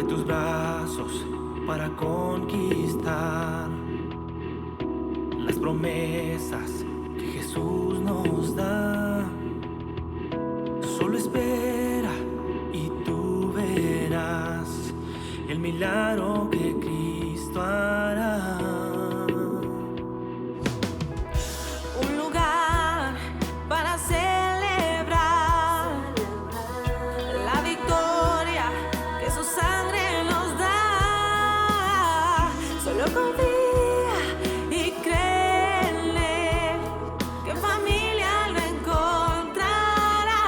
tus brazos para conquistar las promesas que Jesús nos da. Solo espera y tú verás el milagro que Cristo hará. Un lugar para celebrar la victoria que su sangre nos da. Solo confía y cree en Él, que en familia lo encontrará.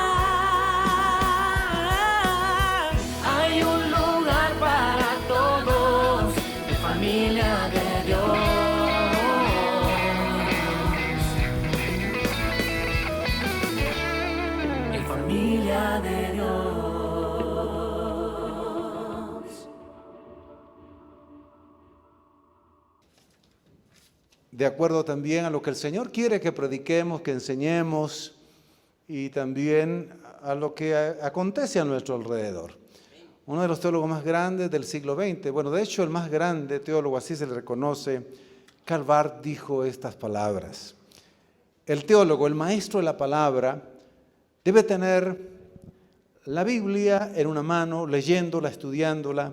Hay un lugar para todos, de familia de Dios. En familia de Dios. De acuerdo también a lo que el Señor quiere que prediquemos, que enseñemos y también a lo que acontece a nuestro alrededor. Uno de los teólogos más grandes del siglo XX, bueno, de hecho el más grande teólogo, así se le reconoce, Karl Barth, dijo estas palabras. El teólogo, el maestro de la palabra, debe tener la Biblia en una mano, leyéndola, estudiándola,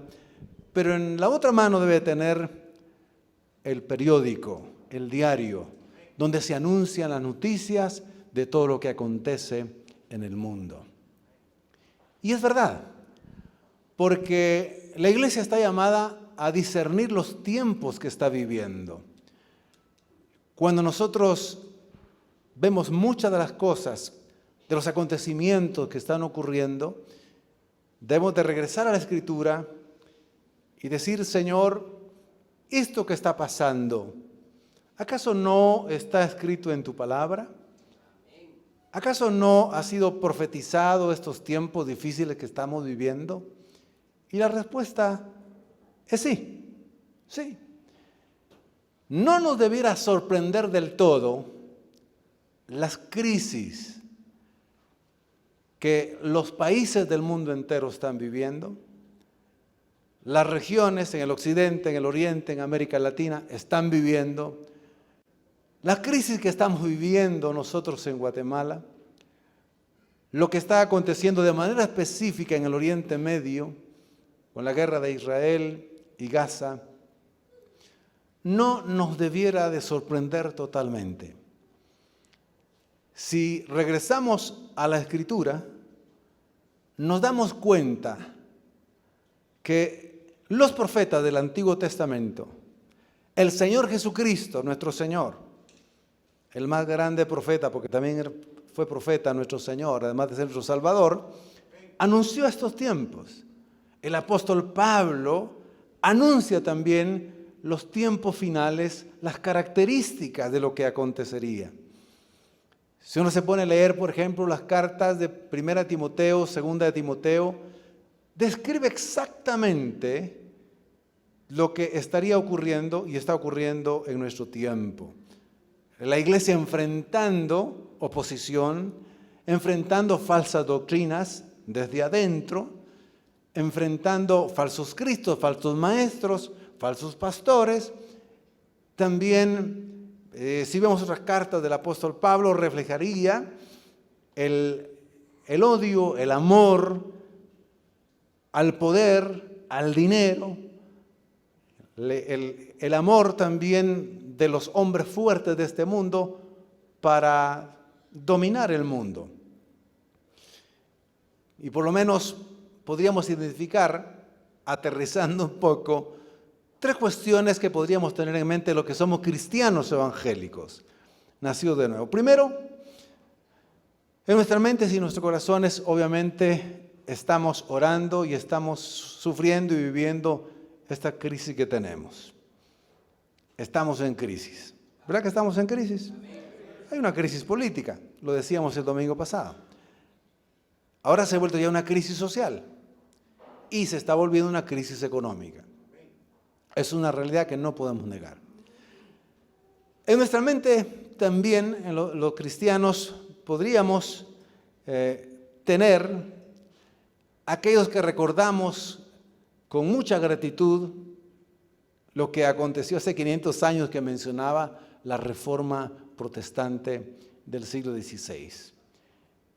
pero en la otra mano debe tener el periódico, el diario, donde se anuncian las noticias de todo lo que acontece en el mundo. Y es verdad, porque la iglesia está llamada a discernir los tiempos que está viviendo. Cuando nosotros vemos muchas de las cosas, de los acontecimientos que están ocurriendo, debemos de regresar a la Escritura y decir, Señor, esto que está pasando, ¿acaso no está escrito en tu palabra? ¿Acaso no ha sido profetizado estos tiempos difíciles que estamos viviendo? Y la respuesta es sí, sí. No nos debiera sorprender del todo las crisis que los países del mundo entero están viviendo. Las regiones en el occidente, en el oriente, en América Latina están viviendo. La crisis que estamos viviendo nosotros en Guatemala, lo que está aconteciendo de manera específica en el Oriente Medio, con la guerra de Israel y Gaza, no nos debiera de sorprender totalmente. Si regresamos a la Escritura, nos damos cuenta que los profetas del Antiguo Testamento, el Señor Jesucristo, nuestro Señor, el más grande profeta, porque también fue profeta nuestro Señor, además de ser nuestro Salvador, anunció estos tiempos. El apóstol Pablo anuncia también los tiempos finales, las características de lo que acontecería. Si uno se pone a leer, por ejemplo, las cartas de 1 Timoteo, 2 Timoteo, describe exactamente lo que estaría ocurriendo y está ocurriendo en nuestro tiempo. La iglesia enfrentando oposición, enfrentando falsas doctrinas desde adentro, enfrentando falsos cristos, falsos maestros, falsos pastores. También, si vemos otras cartas del apóstol Pablo, reflejaría el odio, el amor al poder, al dinero, el amor también de los hombres fuertes de este mundo para dominar el mundo. Y por lo menos podríamos identificar, aterrizando un poco, 3 cuestiones que podríamos tener en mente lo que somos cristianos evangélicos, nacidos de nuevo. Primero, en nuestras mentes y en nuestros corazones, obviamente, estamos orando y estamos sufriendo y viviendo esta crisis que tenemos. Estamos en crisis. ¿Verdad que estamos en crisis? Hay una crisis política, lo decíamos el domingo pasado. Ahora se ha vuelto ya una crisis social y se está volviendo una crisis económica. Es una realidad que no podemos negar. En nuestra mente también, en los cristianos, podríamos tener aquellos que recordamos con mucha gratitud lo que aconteció hace 500 años que mencionaba la Reforma Protestante del siglo XVI.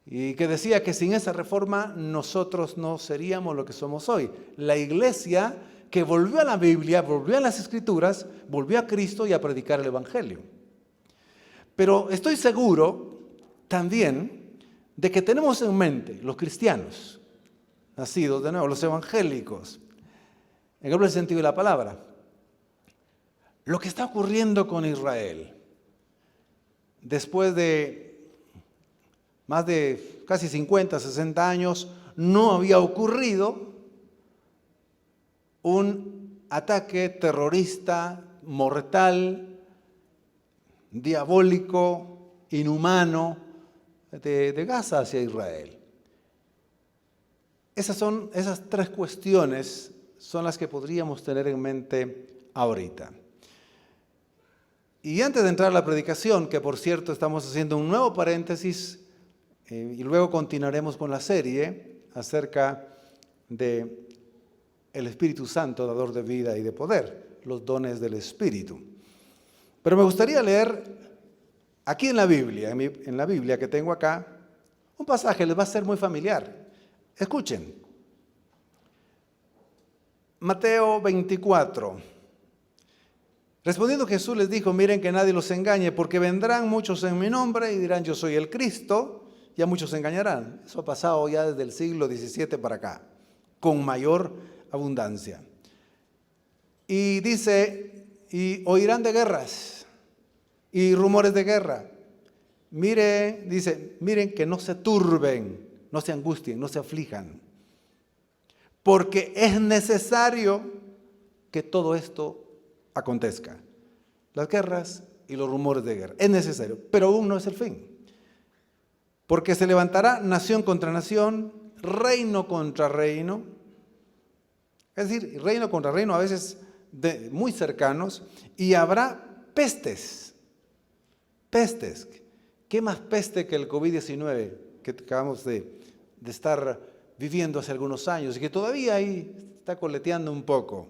Y que decía que sin esa reforma nosotros no seríamos lo que somos hoy. La iglesia que volvió a la Biblia, volvió a las Escrituras, volvió a Cristo y a predicar el Evangelio. Pero estoy seguro también de que tenemos en mente los cristianos, nacidos de nuevo, los evangélicos, en el sentido de la palabra, lo que está ocurriendo con Israel. Después de más de casi 50, 60 años, no había ocurrido un ataque terrorista, mortal, diabólico, inhumano de Gaza hacia Israel. Esas tres cuestiones son las que podríamos tener en mente ahorita. Y antes de entrar a la predicación, que por cierto estamos haciendo un nuevo paréntesis y luego continuaremos con la serie acerca de el Espíritu Santo, dador de vida y de poder, los dones del Espíritu. Pero me gustaría leer aquí en la Biblia, en la Biblia que tengo acá, un pasaje, les va a ser muy familiar. Escuchen. Mateo 24. Respondiendo Jesús les dijo, miren que nadie los engañe, porque vendrán muchos en mi nombre y dirán, yo soy el Cristo, ya muchos se engañarán. Eso ha pasado ya desde el siglo XVII para acá, con mayor abundancia. Y dice, y oirán de guerras y rumores de guerra. Miren que no se turben, no se angustien, no se aflijan, porque es necesario que todo esto acontezca. Las guerras y los rumores de guerra. Es necesario, pero aún no es el fin. Porque se levantará nación contra nación, reino contra reino. Es decir, reino contra reino, a veces muy cercanos, y habrá pestes. Pestes. ¿Qué más peste que el COVID-19 que acabamos de estar viviendo hace algunos años y que todavía ahí está coleteando un poco?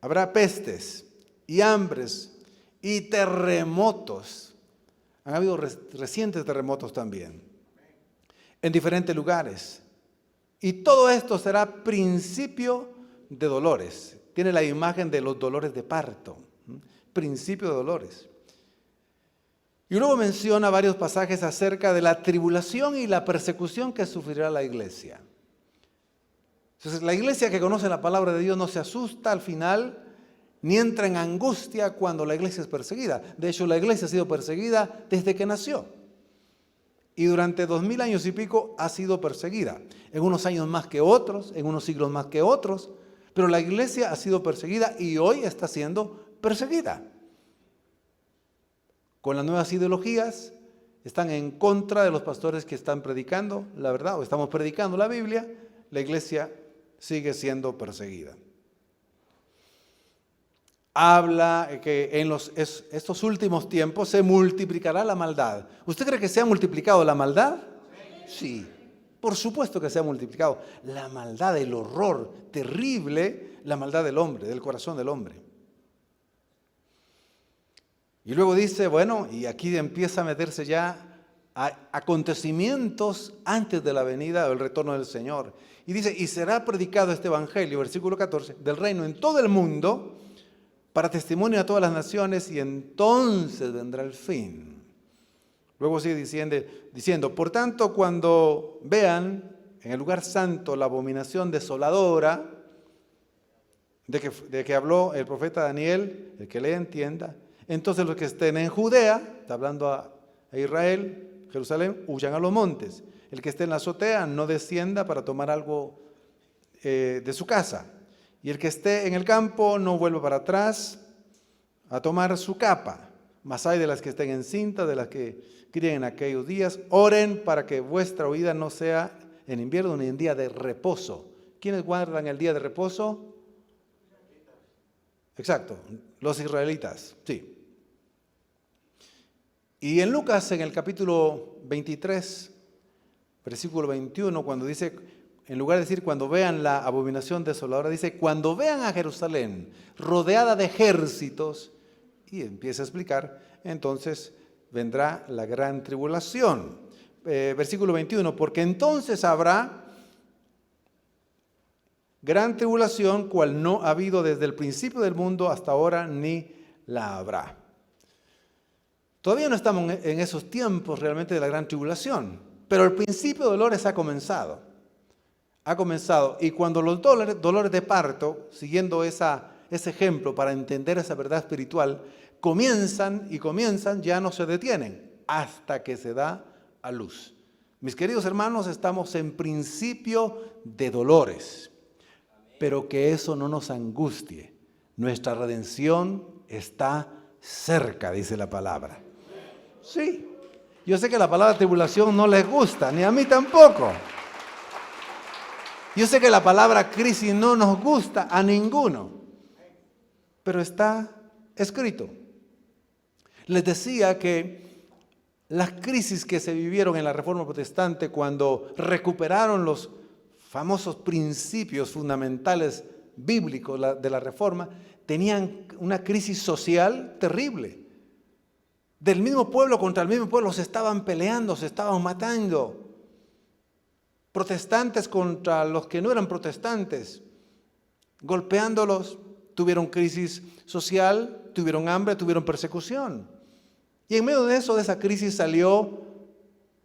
Habrá pestes y hambres y terremotos. Han habido recientes terremotos también en diferentes lugares. Y todo esto será principio de dolores. Tiene la imagen de los dolores de parto. Principio de dolores. Y luego menciona varios pasajes acerca de la tribulación y la persecución que sufrirá la iglesia. Entonces, la iglesia que conoce la palabra de Dios no se asusta al final, ni entra en angustia cuando la iglesia es perseguida. De hecho, la iglesia ha sido perseguida desde que nació. Y durante 2000 años y pico ha sido perseguida. En unos años más que otros, en unos siglos más que otros. Pero la iglesia ha sido perseguida y hoy está siendo perseguida. Con las nuevas ideologías, están en contra de los pastores que están predicando la verdad, o estamos predicando la Biblia, la iglesia sigue siendo perseguida. Habla que en estos últimos tiempos se multiplicará la maldad. ¿Usted cree que se ha multiplicado la maldad? Sí, por supuesto que se ha multiplicado. La maldad, el horror terrible, la maldad del hombre, del corazón del hombre. Y luego dice, bueno, y aquí empieza a meterse ya a acontecimientos antes de la venida o el retorno del Señor. Y dice, y será predicado este evangelio, versículo 14, del reino en todo el mundo, para testimonio a todas las naciones, y entonces vendrá el fin. Luego sigue diciendo, por tanto, cuando vean en el lugar santo la abominación desoladora, de que habló el profeta Daniel, el que le entienda, entonces los que estén en Judea, está hablando a Israel, Jerusalén, huyan a los montes. El que esté en la azotea no descienda para tomar algo de su casa. Y el que esté en el campo no vuelva para atrás a tomar su capa. Mas hay de las que estén encintas, de las que críen en aquellos días. Oren para que vuestra huida no sea en invierno ni en día de reposo. ¿Quiénes guardan el día de reposo? Exacto, los israelitas, sí. Y en Lucas, en el capítulo 23, versículo 21, cuando dice, en lugar de decir cuando vean la abominación desoladora, dice cuando vean a Jerusalén rodeada de ejércitos, y empieza a explicar, entonces vendrá la gran tribulación. Versículo 21, porque entonces habrá gran tribulación, cual no ha habido desde el principio del mundo hasta ahora, ni la habrá. Todavía no estamos en esos tiempos realmente de la gran tribulación, pero el principio de dolores ha comenzado. Ha comenzado, y cuando los dolores de parto, siguiendo ese ejemplo para entender esa verdad espiritual, comienzan, ya no se detienen hasta que se da a luz. Mis queridos hermanos, estamos en principio de dolores, pero que eso no nos angustie. Nuestra redención está cerca, dice la palabra. Sí, yo sé que la palabra tribulación no les gusta, ni a mí tampoco. Yo sé que la palabra crisis no nos gusta a ninguno, pero está escrito. Les decía que las crisis que se vivieron en la Reforma Protestante cuando recuperaron los famosos principios fundamentales bíblicos de la Reforma, tenían una crisis social terrible. Del mismo pueblo contra el mismo pueblo se estaban peleando, se estaban matando. Protestantes contra los que no eran protestantes, golpeándolos, tuvieron crisis social, tuvieron hambre, tuvieron persecución. Y en medio de eso, de esa crisis salió,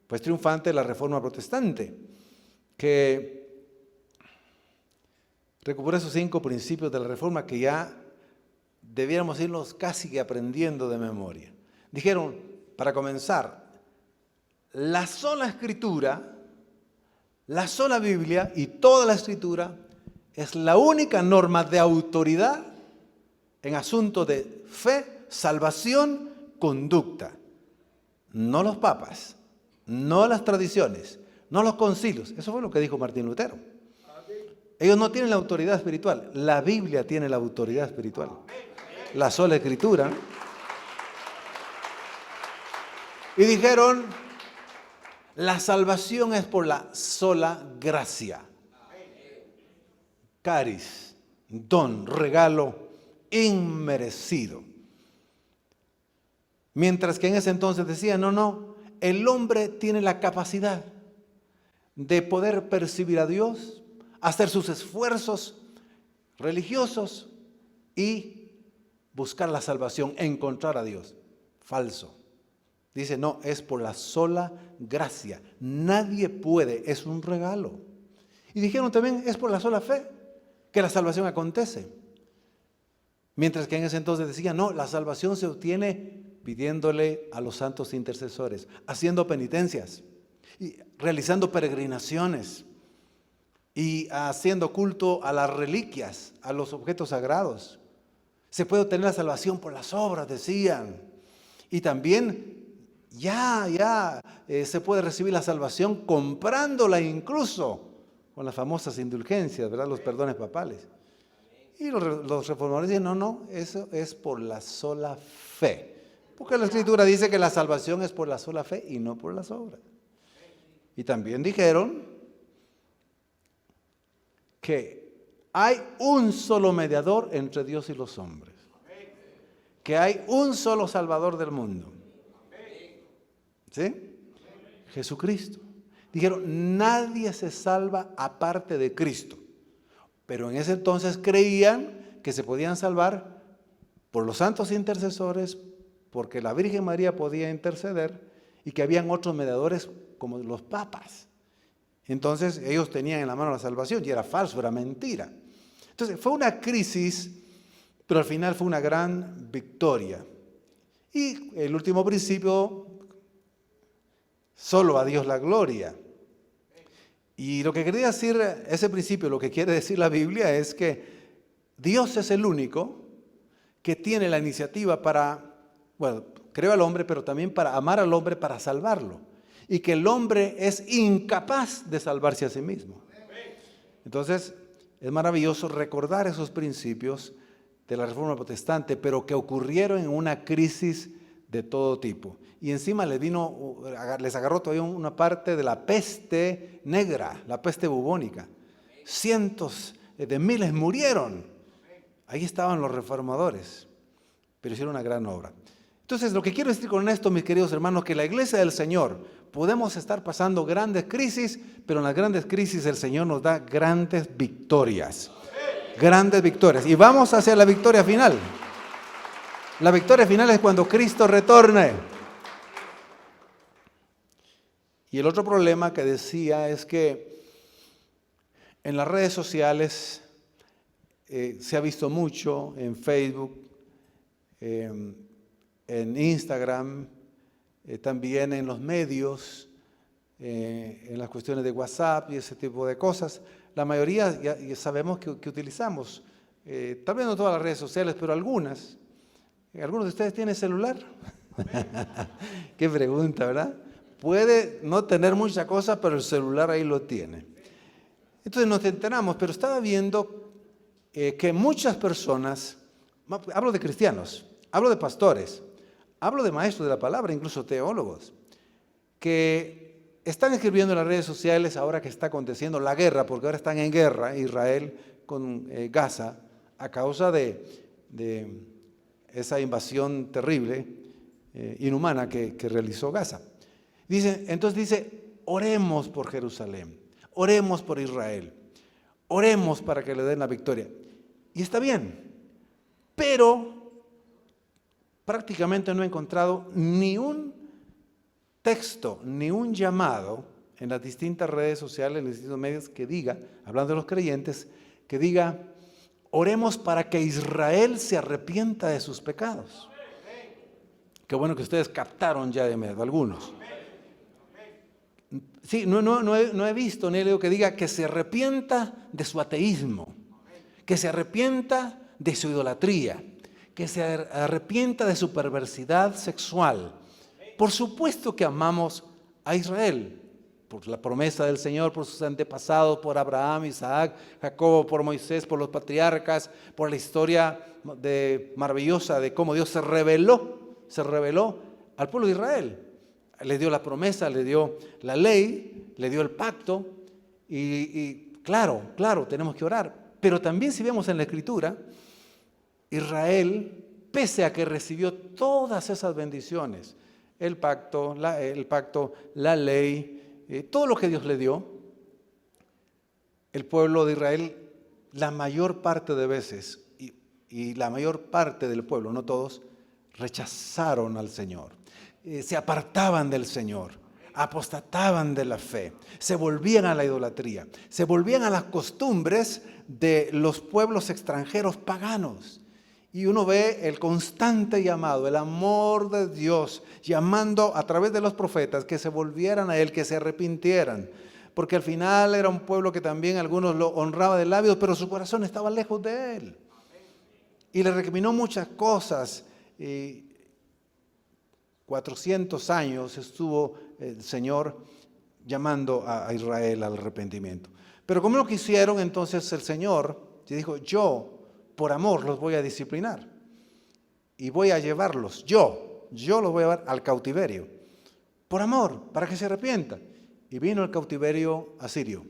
pues triunfante la Reforma Protestante, que recuperó esos 5 principios de la Reforma que ya debiéramos irlos casi que aprendiendo de memoria. Dijeron, para comenzar, la sola Escritura, la sola Biblia y toda la Escritura es la única norma de autoridad en asuntos de fe, salvación, conducta. No los papas, no las tradiciones, no los concilios. Eso fue lo que dijo Martín Lutero. Ellos no tienen la autoridad espiritual, la Biblia tiene la autoridad espiritual. La sola Escritura. Y dijeron, la salvación es por la sola gracia. Caris, don, regalo inmerecido. Mientras que en ese entonces decían, no, el hombre tiene la capacidad de poder percibir a Dios, hacer sus esfuerzos religiosos y buscar la salvación, encontrar a Dios. Falso. Dice, no, es por la sola gracia. Nadie puede, es un regalo. Y dijeron también, es por la sola fe que la salvación acontece. Mientras que en ese entonces decían, no, la salvación se obtiene pidiéndole a los santos intercesores, haciendo penitencias, y realizando peregrinaciones y haciendo culto a las reliquias, a los objetos sagrados. Se puede obtener la salvación por las obras, decían. Y también se puede recibir la salvación comprándola incluso con las famosas indulgencias, ¿verdad? Los perdones papales. Y los reformadores dicen, no, eso es por la sola fe. Porque la Escritura dice que la salvación es por la sola fe y no por las obras. Y también dijeron que hay un solo mediador entre Dios y los hombres. Que hay un solo Salvador del mundo. ¿Sí? Jesucristo. Dijeron, nadie se salva aparte de Cristo. Pero en ese entonces creían que se podían salvar por los santos intercesores, porque la Virgen María podía interceder y que habían otros mediadores como los papas. Entonces ellos tenían en la mano la salvación y era falso, era mentira. Entonces fue una crisis, pero al final fue una gran victoria. Y el último principio, solo a Dios la gloria. Y lo que quería decir ese principio, lo que quiere decir la Biblia es que Dios es el único que tiene la iniciativa para, creó al hombre, pero también para amar al hombre, para salvarlo. Y que el hombre es incapaz de salvarse a sí mismo. Entonces, es maravilloso recordar esos principios de la Reforma Protestante, pero que ocurrieron en una crisis de todo tipo. Y encima les agarró todavía una parte de la peste negra, la peste bubónica. Cientos de miles murieron. Ahí estaban los reformadores, pero hicieron una gran obra. Entonces, lo que quiero decir con esto, mis queridos hermanos, que la iglesia del Señor, podemos estar pasando grandes crisis, pero en las grandes crisis el Señor nos da grandes victorias. Grandes victorias. Y vamos hacia la victoria final. La victoria final es cuando Cristo retorne. Y el otro problema que decía es que en las redes sociales se ha visto mucho, en Facebook, en Instagram, también en los medios, en las cuestiones de WhatsApp y ese tipo de cosas. La mayoría ya sabemos que utilizamos, tal vez no todas las redes sociales, pero algunas. ¿Algunos de ustedes tienen celular? Qué pregunta, ¿verdad? Puede no tener mucha cosa, pero el celular ahí lo tiene. Entonces nos enteramos, pero estaba viendo que muchas personas, hablo de cristianos, hablo de pastores, hablo de maestros de la palabra, incluso teólogos, que están escribiendo en las redes sociales ahora que está aconteciendo la guerra, porque ahora están en guerra Israel con Gaza a causa de esa invasión terrible, inhumana que realizó Gaza. Entonces dice, oremos por Jerusalén, oremos por Israel, oremos para que le den la victoria. Y está bien, pero prácticamente no he encontrado ni un texto, ni un llamado en las distintas redes sociales, en los distintos medios que diga, hablando de los creyentes, que diga, oremos para que Israel se arrepienta de sus pecados. Qué bueno que ustedes captaron ya de medio, algunos. Sí, no he visto ni he leído que diga que se arrepienta de su ateísmo, que se arrepienta de su idolatría, que se arrepienta de su perversidad sexual. Por supuesto que amamos a Israel, por la promesa del Señor, por sus antepasados, por Abraham, Isaac, Jacobo, por Moisés, por los patriarcas, por la historia maravillosa de cómo Dios se reveló al pueblo de Israel. Le dio la promesa, le dio la ley, le dio el pacto y claro, tenemos que orar. Pero también si vemos en la Escritura, Israel, pese a que recibió todas esas bendiciones, el pacto, la ley, todo lo que Dios le dio, el pueblo de Israel, la mayor parte de veces, y la mayor parte del pueblo, no todos, rechazaron al Señor, se apartaban del Señor, apostataban de la fe, se volvían a la idolatría, se volvían a las costumbres de los pueblos extranjeros paganos. Y uno ve el constante llamado, el amor de Dios, llamando a través de los profetas que se volvieran a Él, que se arrepintieran. Porque al final era un pueblo que también algunos lo honraba de labios, pero su corazón estaba lejos de Él. Y le recriminó muchas cosas. 400 años estuvo el Señor llamando a Israel al arrepentimiento. Pero como lo quisieron, entonces el Señor dijo, yo por amor los voy a disciplinar y voy a llevarlos, yo los voy a llevar al cautiverio, por amor, para que se arrepientan. Y vino el cautiverio asirio,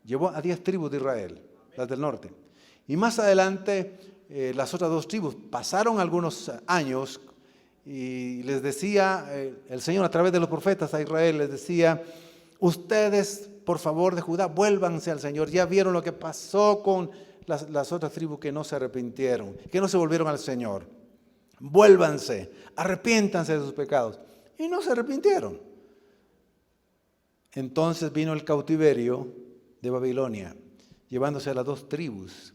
llevó a 10 tribus de Israel, las del norte. Y más adelante las otras 2 tribus pasaron algunos años y les decía el Señor a través de los profetas a Israel, les decía, ustedes por favor de Judá vuélvanse al Señor, ya vieron lo que pasó con las otras tribus que no se arrepintieron, que no se volvieron al Señor. Vuélvanse, arrepiéntanse de sus pecados. Y no se arrepintieron. Entonces vino el cautiverio de Babilonia, llevándose a las 2 tribus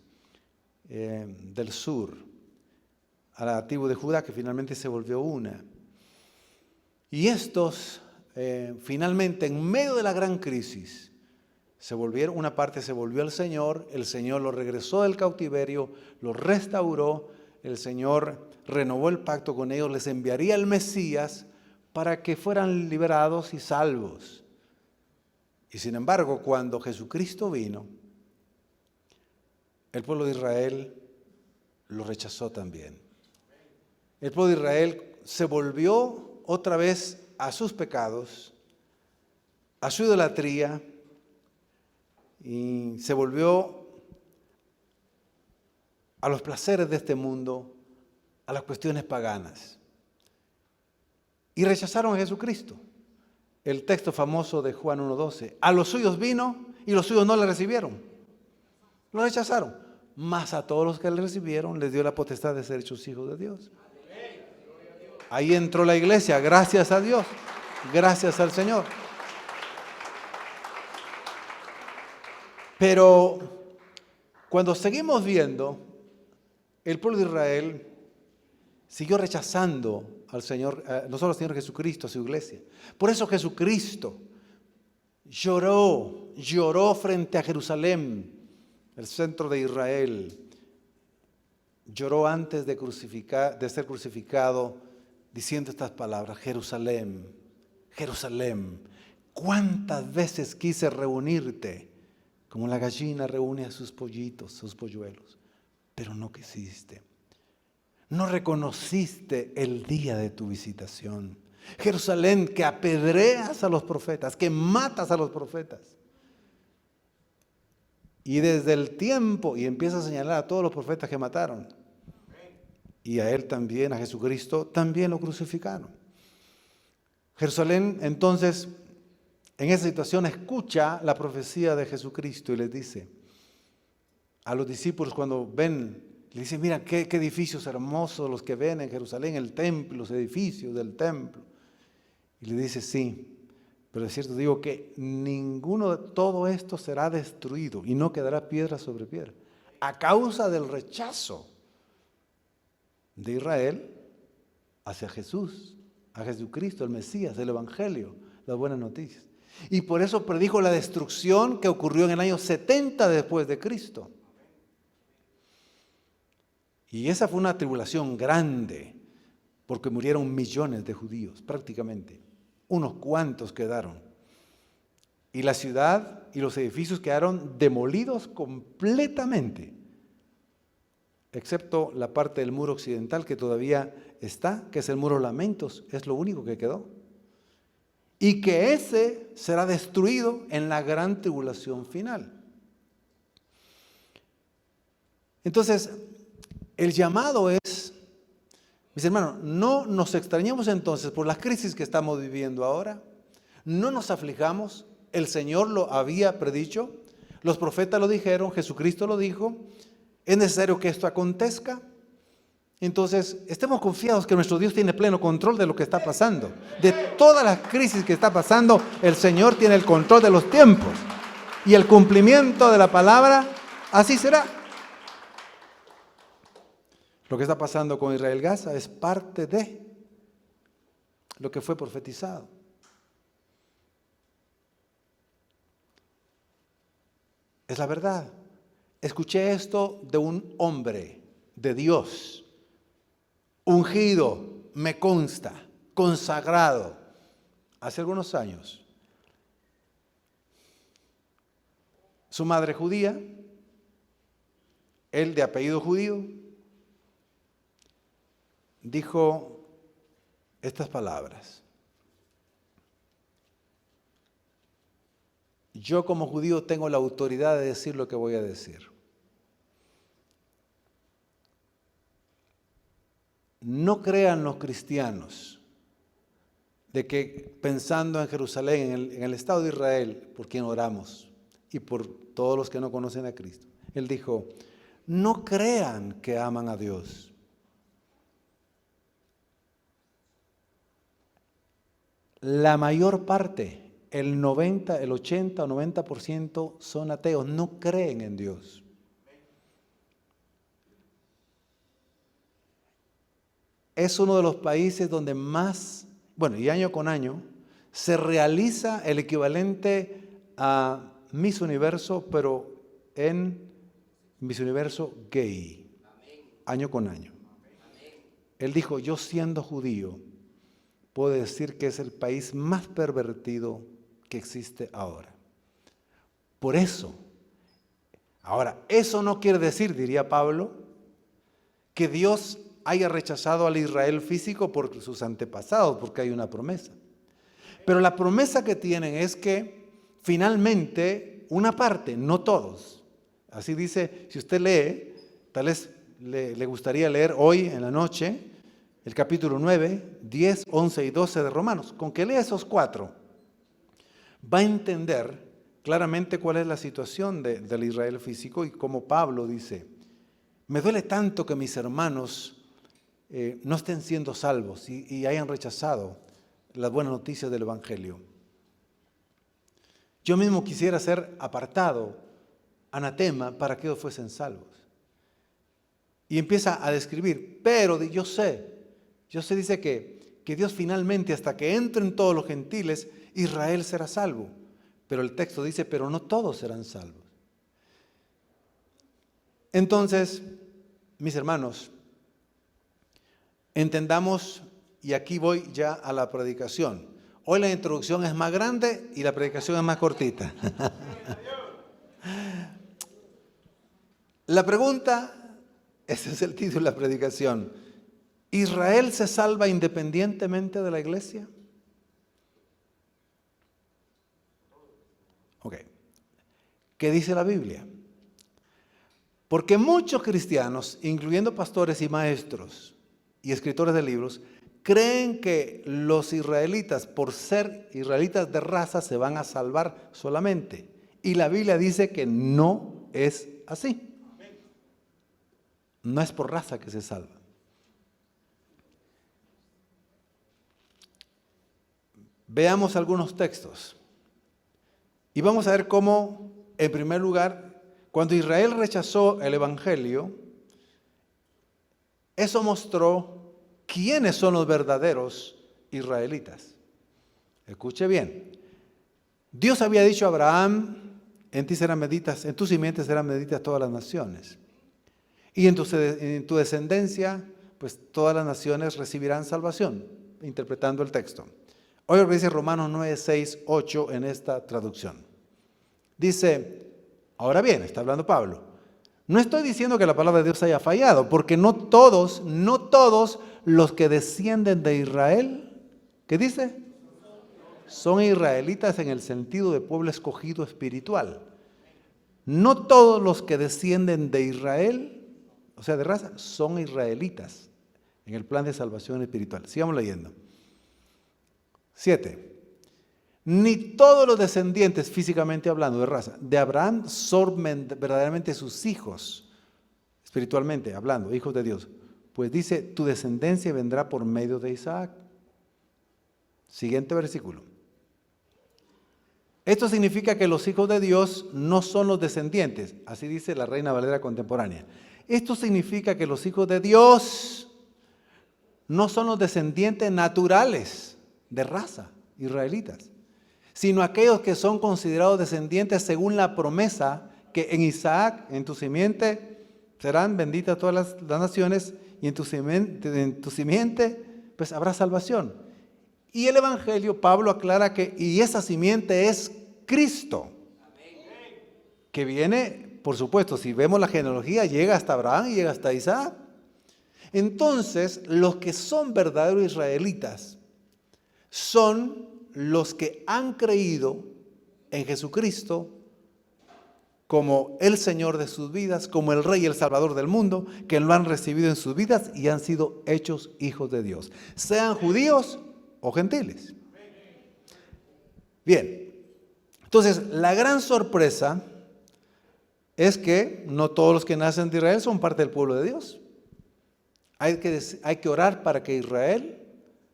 del sur, a la tribu de Judá, que finalmente se volvió una. Y estos, finalmente, en medio de la gran crisis, una parte se volvió al Señor, el Señor los regresó del cautiverio, los restauró, el Señor renovó el pacto con ellos, les enviaría el Mesías para que fueran liberados y salvos. Y sin embargo, cuando Jesucristo vino, el pueblo de Israel lo rechazó también. El pueblo de Israel se volvió otra vez a sus pecados, a su idolatría, y se volvió a los placeres de este mundo, a las cuestiones paganas. Y rechazaron a Jesucristo. El texto famoso de Juan 1:12. A los suyos vino y los suyos no le recibieron. Lo rechazaron. Mas a todos los que le recibieron les dio la potestad de ser hechos hijos de Dios. Ahí entró la iglesia, gracias a Dios, gracias al Señor. Pero cuando seguimos viendo, el pueblo de Israel siguió rechazando al Señor, no solo al Señor Jesucristo, a su iglesia. Por eso Jesucristo lloró frente a Jerusalén, el centro de Israel. Lloró antes de ser crucificado, diciendo estas palabras: Jerusalén, Jerusalén, ¿cuántas veces quise reunirte como la gallina reúne a sus pollitos, sus polluelos? Pero no quisiste. No reconociste el día de tu visitación. Jerusalén, que apedreas a los profetas, que matas a los profetas. Y desde el tiempo, y empieza a señalar a todos los profetas que mataron. Y a él también, a Jesucristo, también lo crucificaron. Jerusalén, entonces, en esa situación escucha la profecía de Jesucristo y les dice a los discípulos cuando ven, le dice: mira qué edificios hermosos los que ven en Jerusalén, el templo, los edificios del templo. Y le dice: sí, pero es cierto, digo que ninguno de todo esto será destruido y no quedará piedra sobre piedra, a causa del rechazo de Israel hacia Jesús, a Jesucristo, el Mesías, el Evangelio, las buenas noticias. Y por eso predijo la destrucción que ocurrió en el año 70 después de Cristo. Y esa fue una tribulación grande, porque murieron millones de judíos, prácticamente. Unos cuantos quedaron. Y la ciudad y los edificios quedaron demolidos completamente, excepto la parte del muro occidental que todavía está, que es el muro Lamentos, es lo único que quedó. Y que ese será destruido en la gran tribulación final. Entonces, el llamado es, mis hermanos, no nos extrañemos entonces por las crisis que estamos viviendo ahora, no nos aflijamos, el Señor lo había predicho, los profetas lo dijeron, Jesucristo lo dijo, es necesario que esto acontezca. Entonces, estemos confiados que nuestro Dios tiene pleno control de lo que está pasando. De todas las crisis que está pasando, el Señor tiene el control de los tiempos. Y el cumplimiento de la palabra, así será. Lo que está pasando con Israel Gaza es parte de lo que fue profetizado. Es la verdad. Escuché esto de un hombre de Dios, ungido, me consta, consagrado, hace algunos años. Su madre judía, él de apellido judío, dijo estas palabras: yo como judío tengo la autoridad de decir lo que voy a decir. No crean los cristianos de que pensando en Jerusalén, en el Estado de Israel, por quien oramos y por todos los que no conocen a Cristo, él dijo: no crean que aman a Dios. La mayor parte, el 90, el 80 o 90% son ateos, no creen en Dios. Es uno de los países donde más, bueno, y año con año, se realiza el equivalente a Miss Universo, pero en Miss Universo gay, año con año. Él dijo: yo siendo judío, puedo decir que es el país más pervertido que existe ahora. Por eso, ahora, eso no quiere decir, diría Pablo, que Dios haya rechazado al Israel físico por sus antepasados, porque hay una promesa. Pero la promesa que tienen es que finalmente una parte, no todos. Así dice, si usted lee, tal vez le gustaría leer hoy en la noche el capítulo 9, 10, 11 y 12 de Romanos. Con que lea esos 4, va a entender claramente cuál es la situación del Israel físico y como Pablo dice, me duele tanto que mis hermanos no estén siendo salvos y hayan rechazado las buenas noticias del Evangelio. Yo mismo quisiera ser apartado, anatema, para que ellos fuesen salvos. Y empieza a describir, pero yo sé, dice que Dios finalmente, hasta que entren todos los gentiles, Israel será salvo. Pero el texto dice, pero no todos serán salvos. Entonces, mis hermanos, entendamos, y aquí voy ya a la predicación. Hoy la introducción es más grande y la predicación es más cortita. La pregunta, ese es el título de la predicación. ¿Israel se salva independientemente de la iglesia? Ok. ¿Qué dice la Biblia? Porque muchos cristianos, incluyendo pastores y maestros y escritores de libros, creen que los israelitas, por ser israelitas de raza, se van a salvar solamente. Y la Biblia dice que no es así. No es por raza que se salva. Veamos algunos textos. Y vamos a ver cómo, en primer lugar, cuando Israel rechazó el Evangelio, eso mostró quiénes son los verdaderos israelitas. Escuche bien. Dios había dicho a Abraham, en ti serán benditas, en tu simiente serán benditas todas las naciones. Y en tu descendencia, pues todas las naciones recibirán salvación, interpretando el texto. Hoy lo que dice Romanos 9, 6, 8 en esta traducción. Dice, ahora bien, está hablando Pablo, no estoy diciendo que la palabra de Dios haya fallado, porque no todos los que descienden de Israel, ¿qué dice? Son israelitas en el sentido de pueblo escogido espiritual. No todos los que descienden de Israel, o sea, de raza, son israelitas en el plan de salvación espiritual. Sigamos leyendo. 7. Ni todos los descendientes, físicamente hablando, de raza, de Abraham son verdaderamente sus hijos, espiritualmente hablando, hijos de Dios. Pues dice, tu descendencia vendrá por medio de Isaac. Siguiente versículo. Esto significa que los hijos de Dios no son los descendientes. Así dice la Reina Valera contemporánea. Esto significa que los hijos de Dios no son los descendientes naturales de raza, israelitas, sino aquellos que son considerados descendientes según la promesa que en Isaac, en tu simiente, serán benditas todas las naciones y en tu simiente, pues habrá salvación. Y el Evangelio, Pablo aclara que, y esa simiente es Cristo, que viene, por supuesto, si vemos la genealogía, llega hasta Abraham y llega hasta Isaac. Entonces, los que son verdaderos israelitas son los que han creído en Jesucristo como el Señor de sus vidas, como el Rey y el Salvador del mundo, que lo han recibido en sus vidas y han sido hechos hijos de Dios, sean judíos o gentiles. Bien, entonces la gran sorpresa es que no todos los que nacen de Israel son parte del pueblo de Dios. Hay que orar para que Israel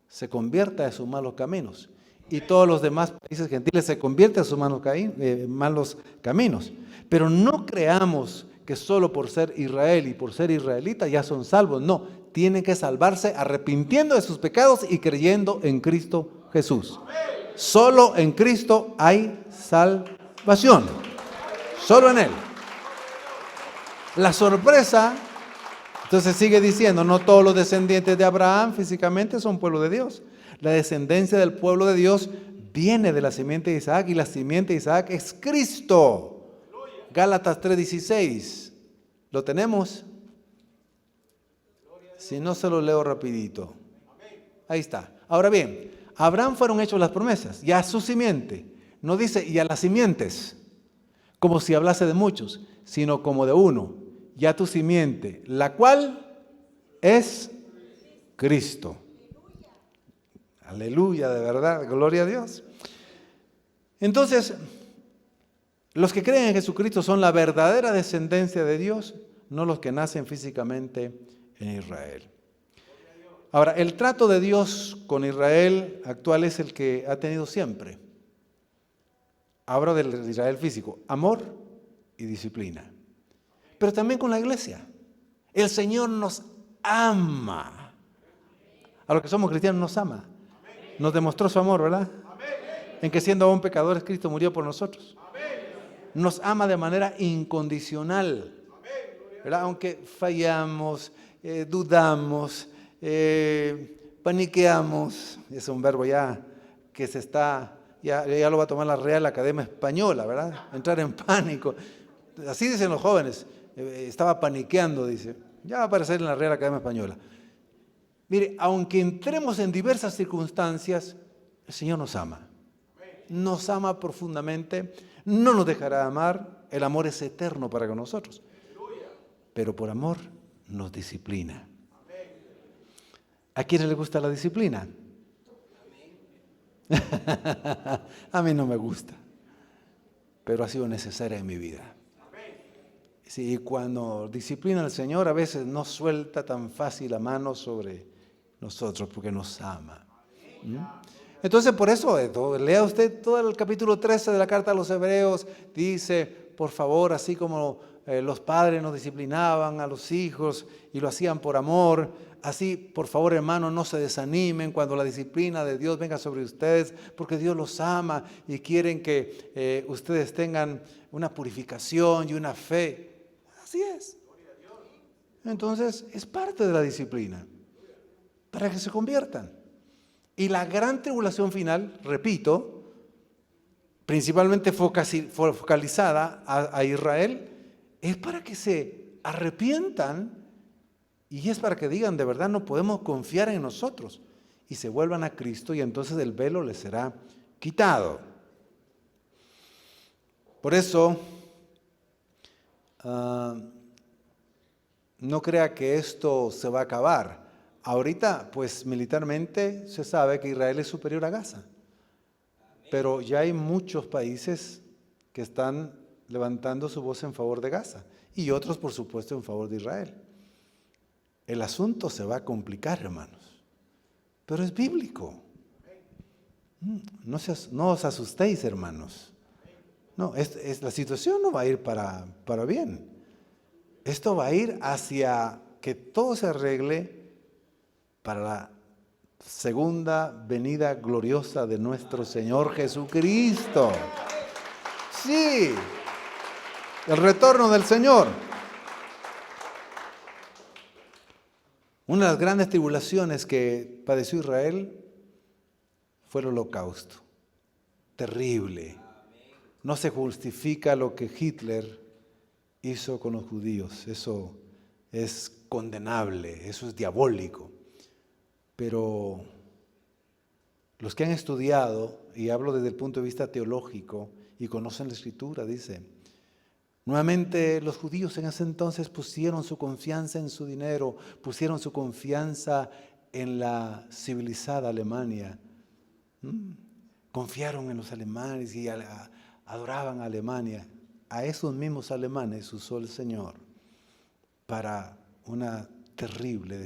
se convierta de sus malos caminos y todos los demás países gentiles se conviertan de sus malos caminos. Pero no creamos que solo por ser Israel y por ser israelita ya son salvos. No, tienen que salvarse arrepintiendo de sus pecados y creyendo en Cristo Jesús. Solo en Cristo hay salvación. Solo en Él. La sorpresa, entonces sigue diciendo, no todos los descendientes de Abraham físicamente son pueblo de Dios. La descendencia del pueblo de Dios viene de la simiente de Isaac y la simiente de Isaac es Cristo. Gálatas 3:16. ¿Lo tenemos? Si no, se lo leo rapidito. Ahí está. Ahora bien, a Abraham fueron hechas las promesas, y a su simiente. No dice, y a las simientes, como si hablase de muchos, sino como de uno, y a tu simiente, la cual es Cristo. Aleluya, de verdad, gloria a Dios. Entonces, los que creen en Jesucristo son la verdadera descendencia de Dios, no los que nacen físicamente en Israel. Ahora, el trato de Dios con Israel actual es el que ha tenido siempre. Hablo del Israel físico, amor y disciplina. Pero también con la iglesia. El Señor nos ama. A los que somos cristianos nos ama. Nos demostró su amor, ¿verdad? En que siendo aún pecadores, Cristo murió por nosotros. Nos ama de manera incondicional, ¿verdad? Aunque fallamos, dudamos, paniqueamos, es un verbo ya que se está, ya lo va a tomar la Real Academia Española, ¿verdad? Entrar en pánico. Así dicen los jóvenes, estaba paniqueando, dice. Ya va a aparecer en la Real Academia Española. Mire, aunque entremos en diversas circunstancias, el Señor nos ama. Nos ama profundamente, no nos dejará amar, el amor es eterno para con nosotros. Pero por amor nos disciplina. ¿A quién le gusta la disciplina? A mí no me gusta, pero ha sido necesaria en mi vida. Sí, y cuando disciplina al Señor, a veces no suelta tan fácil la mano sobre nosotros porque nos ama. Entonces, por eso, lea usted todo el capítulo 13 de la carta a los Hebreos, dice, por favor, así como los padres nos disciplinaban a los hijos y lo hacían por amor, así, por favor, hermanos, no se desanimen cuando la disciplina de Dios venga sobre ustedes, porque Dios los ama y quieren que ustedes tengan una purificación y una fe. Así es. Entonces, es parte de la disciplina, para que se conviertan. Y la gran tribulación final, repito, principalmente focalizada a Israel, es para que se arrepientan y es para que digan, de verdad no podemos confiar en nosotros y se vuelvan a Cristo y entonces el velo les será quitado. Por eso, no crea que esto se va a acabar. Ahorita, pues militarmente se sabe que Israel es superior a Gaza, pero ya hay muchos países que están levantando su voz en favor de Gaza y otros, por supuesto, en favor de Israel. El asunto se va a complicar, hermanos, pero es bíblico. No os asustéis, hermanos. No, la situación no va a ir para bien. Esto va a ir hacia que todo se arregle para la segunda venida gloriosa de nuestro Señor Jesucristo. Sí, el retorno del Señor. Una de las grandes tribulaciones que padeció Israel fue el Holocausto. Terrible. No se justifica lo que Hitler hizo con los judíos. Eso es condenable, eso es diabólico. Pero los que han estudiado, y hablo desde el punto de vista teológico, y conocen la Escritura, dice, nuevamente los judíos en ese entonces pusieron su confianza en su dinero, pusieron su confianza en la civilizada Alemania. Confiaron en los alemanes y adoraban a Alemania. A esos mismos alemanes usó el Señor para una terrible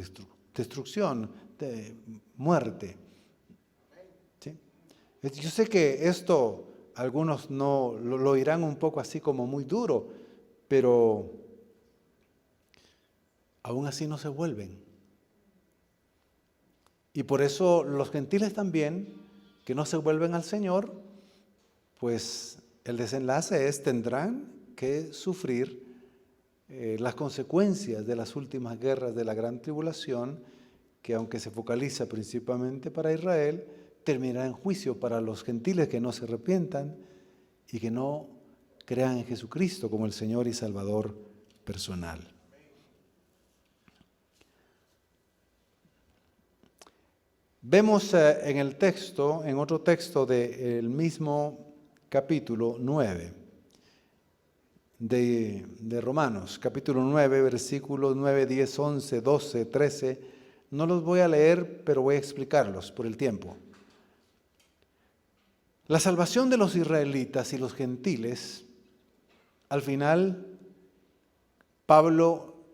destrucción, de muerte. ¿Sí? Yo sé que esto algunos no lo oirán un poco así como muy duro, pero aún así no se vuelven. Y por eso los gentiles también, que no se vuelven al Señor, pues el desenlace es tendrán que sufrir las consecuencias de las últimas guerras de la gran tribulación, que aunque se focaliza principalmente para Israel, terminará en juicio para los gentiles que no se arrepientan y que no crean en Jesucristo como el Señor y Salvador personal. Vemos en el texto, en otro texto del mismo capítulo 9 de Romanos, capítulo 9, versículos 9, 10, 11, 12, 13. No los voy a leer, pero voy a explicarlos por el tiempo. La salvación de los israelitas y los gentiles, al final, Pablo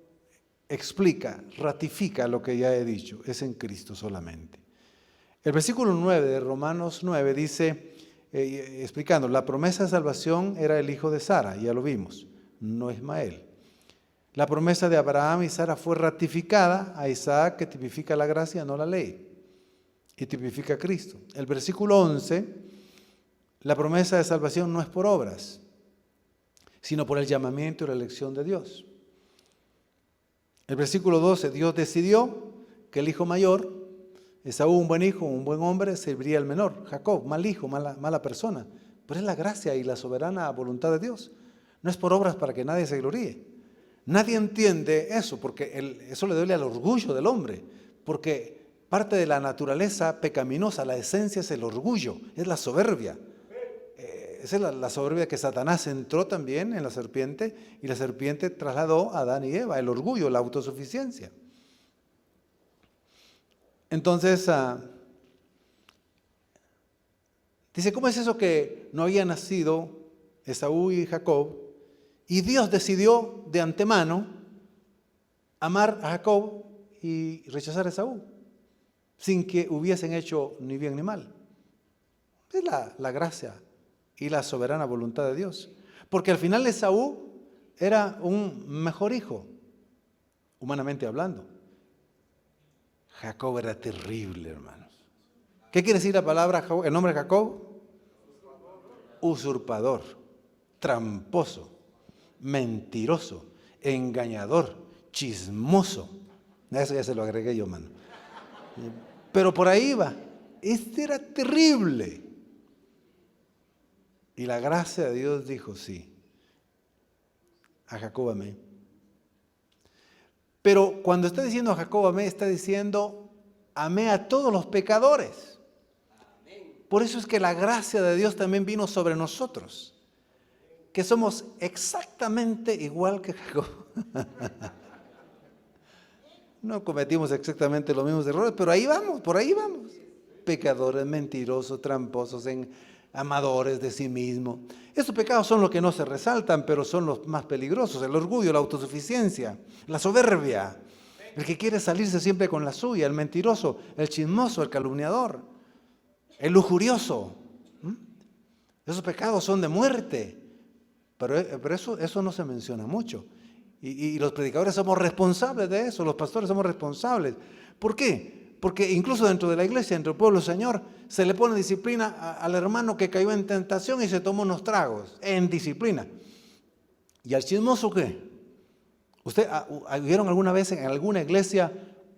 explica, ratifica lo que ya he dicho, es en Cristo solamente. El versículo 9 de Romanos 9 dice, explicando, la promesa de salvación era el hijo de Sara, ya lo vimos, no Ismael. La promesa de Abraham y Sara fue ratificada a Isaac, que tipifica la gracia, no la ley, y tipifica a Cristo. El versículo 11, la promesa de salvación no es por obras, sino por el llamamiento y la elección de Dios. El versículo 12, Dios decidió que el hijo mayor, Esaú, un buen hijo, un buen hombre, serviría al menor. Jacob, mal hijo, mala persona. Pero es la gracia y la soberana voluntad de Dios. No es por obras para que nadie se gloríe. Nadie entiende eso, porque eso le duele al orgullo del hombre. Porque parte de la naturaleza pecaminosa, la esencia es el orgullo, es la soberbia. Esa es la soberbia que Satanás entró también en la serpiente, y la serpiente trasladó a Adán y Eva, el orgullo, la autosuficiencia. Entonces, dice, ¿cómo es eso que no había nacido Esaú y Jacob? Y Dios decidió de antemano amar a Jacob y rechazar a Esaú, sin que hubiesen hecho ni bien ni mal. Es la gracia y la soberana voluntad de Dios. Porque al final Esaú era un mejor hijo, humanamente hablando. Jacob era terrible, hermanos. ¿Qué quiere decir la palabra, el nombre de Jacob? Usurpador, tramposo, mentiroso, engañador, chismoso. Eso ya se lo agregué yo, hermano. Pero por ahí va. Este era terrible. Y la gracia de Dios dijo, sí, a Jacob amé. Pero cuando está diciendo a Jacob amé, está diciendo amé a todos los pecadores. Por eso es que la gracia de Dios también vino sobre nosotros, que somos exactamente igual que Jacob. No cometimos exactamente los mismos errores, pero ahí vamos, por ahí vamos. Pecadores, mentirosos, tramposos, amadores de sí mismos. Estos pecados son los que no se resaltan, pero son los más peligrosos. El orgullo, la autosuficiencia, la soberbia, el que quiere salirse siempre con la suya, el mentiroso, el chismoso, el calumniador, el lujurioso. Esos pecados son de muerte, pero eso no se menciona mucho. Y los predicadores somos responsables de eso, los pastores somos responsables. ¿Por qué? Porque incluso dentro de la iglesia, dentro del pueblo del Señor, se le pone disciplina al hermano que cayó en tentación y se tomó unos tragos, en disciplina. ¿Y al chismoso qué? ¿Usted vieron alguna vez en alguna iglesia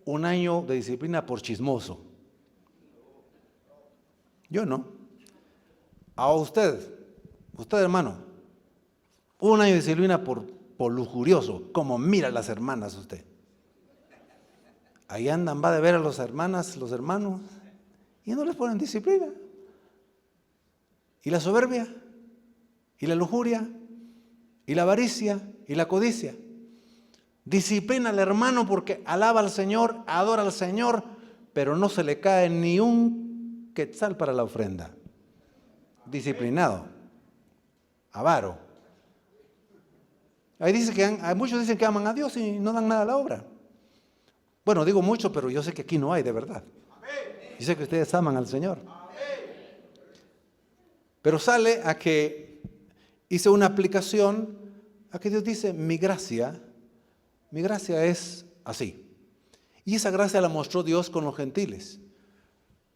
un año de disciplina por chismoso? Yo no. A usted hermano, un año de disciplina por lujurioso, como mira a las hermanas usted. Ahí andan, va de ver a las hermanas, los hermanos, y no les ponen disciplina. Y la soberbia, y la lujuria, y la avaricia, y la codicia. Disciplina al hermano porque alaba al Señor, adora al Señor, pero no se le cae ni un quetzal para la ofrenda. Disciplinado, avaro. Ahí dice que muchos dicen que aman a Dios y no dan nada a la obra. Bueno, digo mucho, pero yo sé que aquí no hay de verdad. Yo sé que ustedes aman al Señor. Pero sale a que hice una aplicación a que Dios dice, mi gracia es así. Y esa gracia la mostró Dios con los gentiles.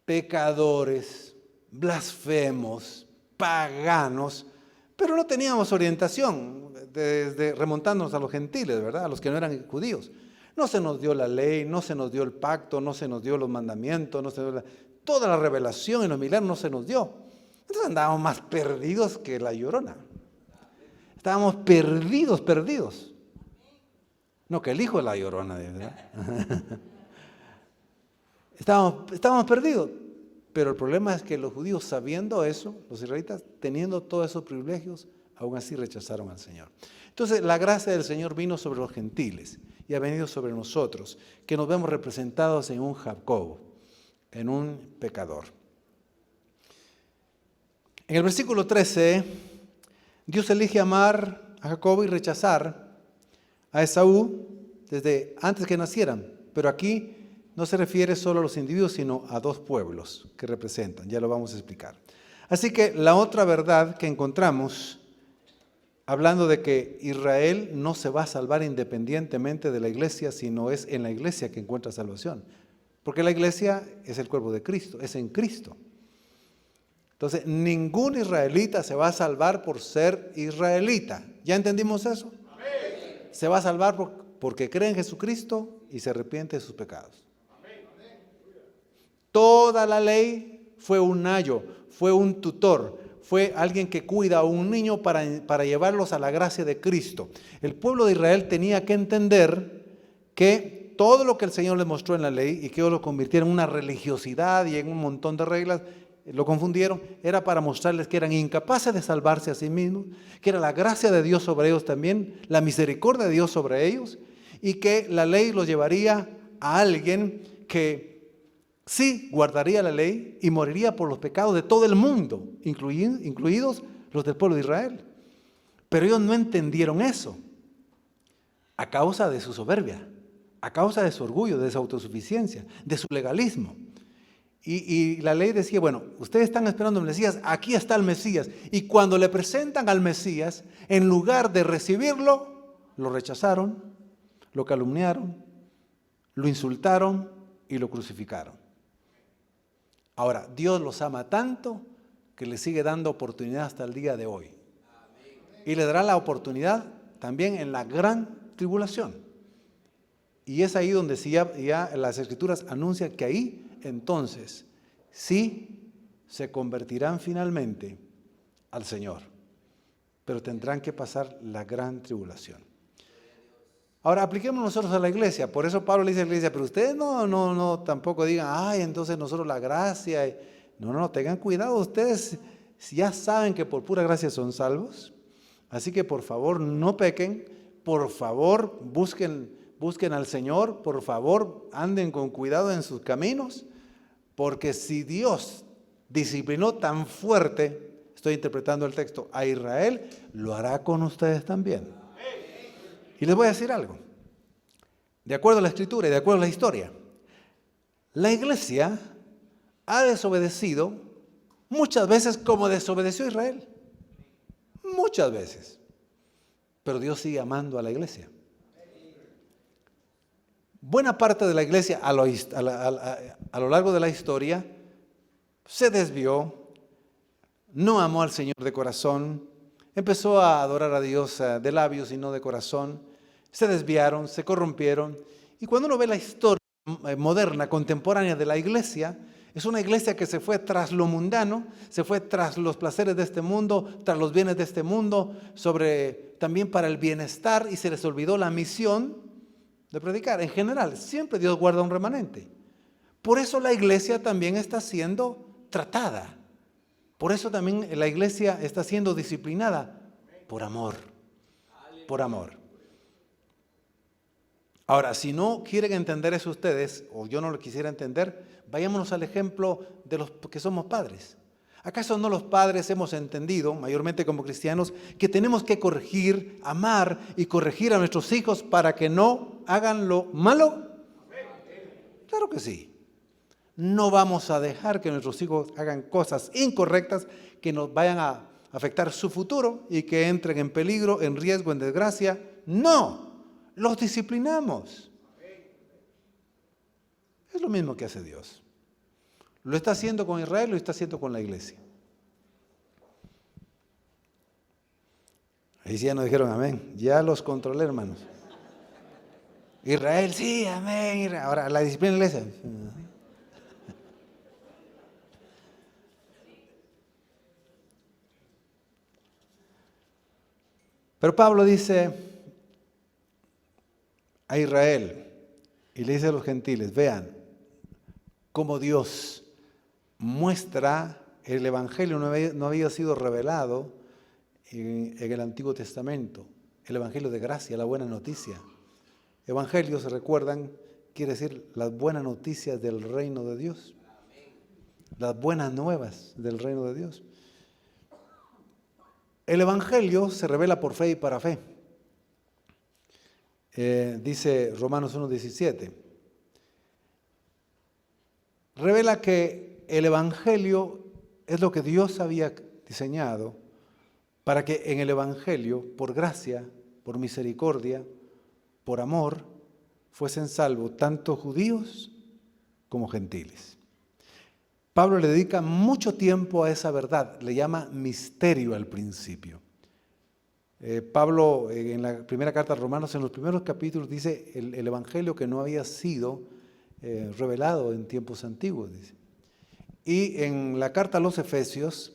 Pecadores, blasfemos, paganos, pero no teníamos orientación desde remontándonos a los gentiles, ¿verdad? A los que no eran judíos. No se nos dio la ley, no se nos dio el pacto, no se nos dio los mandamientos, no se nos dio toda la revelación y los milagros no se nos dio. Entonces andábamos más perdidos que la Llorona. Estábamos perdidos. No, que el hijo de la Llorona, ¿verdad? Estábamos perdidos. Pero el problema es que los judíos, sabiendo eso, los israelitas, teniendo todos esos privilegios, aún así rechazaron al Señor. Entonces, la gracia del Señor vino sobre los gentiles y ha venido sobre nosotros, que nos vemos representados en un Jacobo, en un pecador. En el versículo 13, Dios elige amar a Jacobo y rechazar a Esaú desde antes que nacieran. Pero aquí no se refiere solo a los individuos, sino a dos pueblos que representan. Ya lo vamos a explicar. Así que la otra verdad que encontramos, hablando de que Israel no se va a salvar independientemente de la iglesia, sino es en la iglesia que encuentra salvación. Porque la iglesia es el cuerpo de Cristo, es en Cristo. Entonces, ningún israelita se va a salvar por ser israelita. ¿Ya entendimos eso? Amén. Se va a salvar porque cree en Jesucristo y se arrepiente de sus pecados. Amén. Toda la ley fue un ayo, fue un tutor, fue alguien que cuida a un niño para llevarlos a la gracia de Cristo. El pueblo de Israel tenía que entender que todo lo que el Señor les mostró en la ley y que ellos lo convirtieron en una religiosidad y en un montón de reglas, lo confundieron, era para mostrarles que eran incapaces de salvarse a sí mismos, que era la gracia de Dios sobre ellos también, la misericordia de Dios sobre ellos, y que la ley los llevaría a alguien que sí guardaría la ley y moriría por los pecados de todo el mundo, incluidos los del pueblo de Israel. Pero ellos no entendieron eso, a causa de su soberbia, a causa de su orgullo, de su autosuficiencia, de su legalismo. Y la ley decía, bueno, ustedes están esperando al Mesías, aquí está el Mesías. Y cuando le presentan al Mesías, en lugar de recibirlo, lo rechazaron, lo calumniaron, lo insultaron y lo crucificaron. Ahora, Dios los ama tanto que les sigue dando oportunidad hasta el día de hoy. Y le dará la oportunidad también en la gran tribulación. Y es ahí donde ya las Escrituras anuncian que ahí entonces sí se convertirán finalmente al Señor, pero tendrán que pasar la gran tribulación. Ahora apliquemos nosotros a la iglesia. Por eso Pablo le dice a la iglesia, pero ustedes no tampoco digan, ay, entonces nosotros la gracia. No, tengan cuidado, ustedes ya saben que por pura gracia son salvos, así que por favor no pequen, por favor busquen al Señor, por favor anden con cuidado en sus caminos, porque si Dios disciplinó tan fuerte, estoy interpretando el texto, a Israel, lo hará con ustedes también. Y les voy a decir algo, de acuerdo a la Escritura y de acuerdo a la historia, la iglesia ha desobedecido muchas veces como desobedeció Israel, muchas veces, pero Dios sigue amando a la iglesia. Buena parte de la iglesia a lo largo de la historia se desvió, no amó al Señor de corazón, empezó a adorar a Dios de labios y no de corazón, se desviaron, se corrompieron. Y cuando uno ve la historia moderna, contemporánea de la iglesia, es una iglesia que se fue tras lo mundano, se fue tras los placeres de este mundo, tras los bienes de este mundo, también para el bienestar, y se les olvidó la misión de predicar. En general, siempre Dios guarda un remanente. Por eso la iglesia también está siendo tratada. Por eso también la iglesia está siendo disciplinada por amor. Por amor. Ahora, si no quieren entender eso ustedes, o yo no lo quisiera entender, vayámonos al ejemplo de los que somos padres. ¿Acaso no los padres hemos entendido, mayormente como cristianos, que tenemos que corregir, amar y corregir a nuestros hijos para que no hagan lo malo? Claro que sí. No vamos a dejar que nuestros hijos hagan cosas incorrectas que nos vayan a afectar su futuro y que entren en peligro, en riesgo, en desgracia. No, los disciplinamos. Es lo mismo que hace Dios. Lo está haciendo con Israel, lo está haciendo con la iglesia. Ahí sí ya nos dijeron amén. Ya los controlé, hermanos. Israel, sí, amén. Ahora, la disciplina de la iglesia. Pero Pablo dice a Israel y le dice a los gentiles, vean, cómo Dios muestra el Evangelio no había sido revelado en el Antiguo Testamento. El Evangelio de gracia, la buena noticia. Evangelio, se recuerdan, quiere decir las buenas noticias del reino de Dios. Las buenas nuevas del reino de Dios. El Evangelio se revela por fe y para fe. Dice Romanos 1:17. Revela que el Evangelio es lo que Dios había diseñado para que en el Evangelio, por gracia, por misericordia, por amor, fuesen salvos tanto judíos como gentiles. Pablo le dedica mucho tiempo a esa verdad, le llama misterio al principio. Pablo en la primera carta a Romanos, en los primeros capítulos, dice el Evangelio que no había sido revelado en tiempos antiguos, dice. Y en la carta a los Efesios,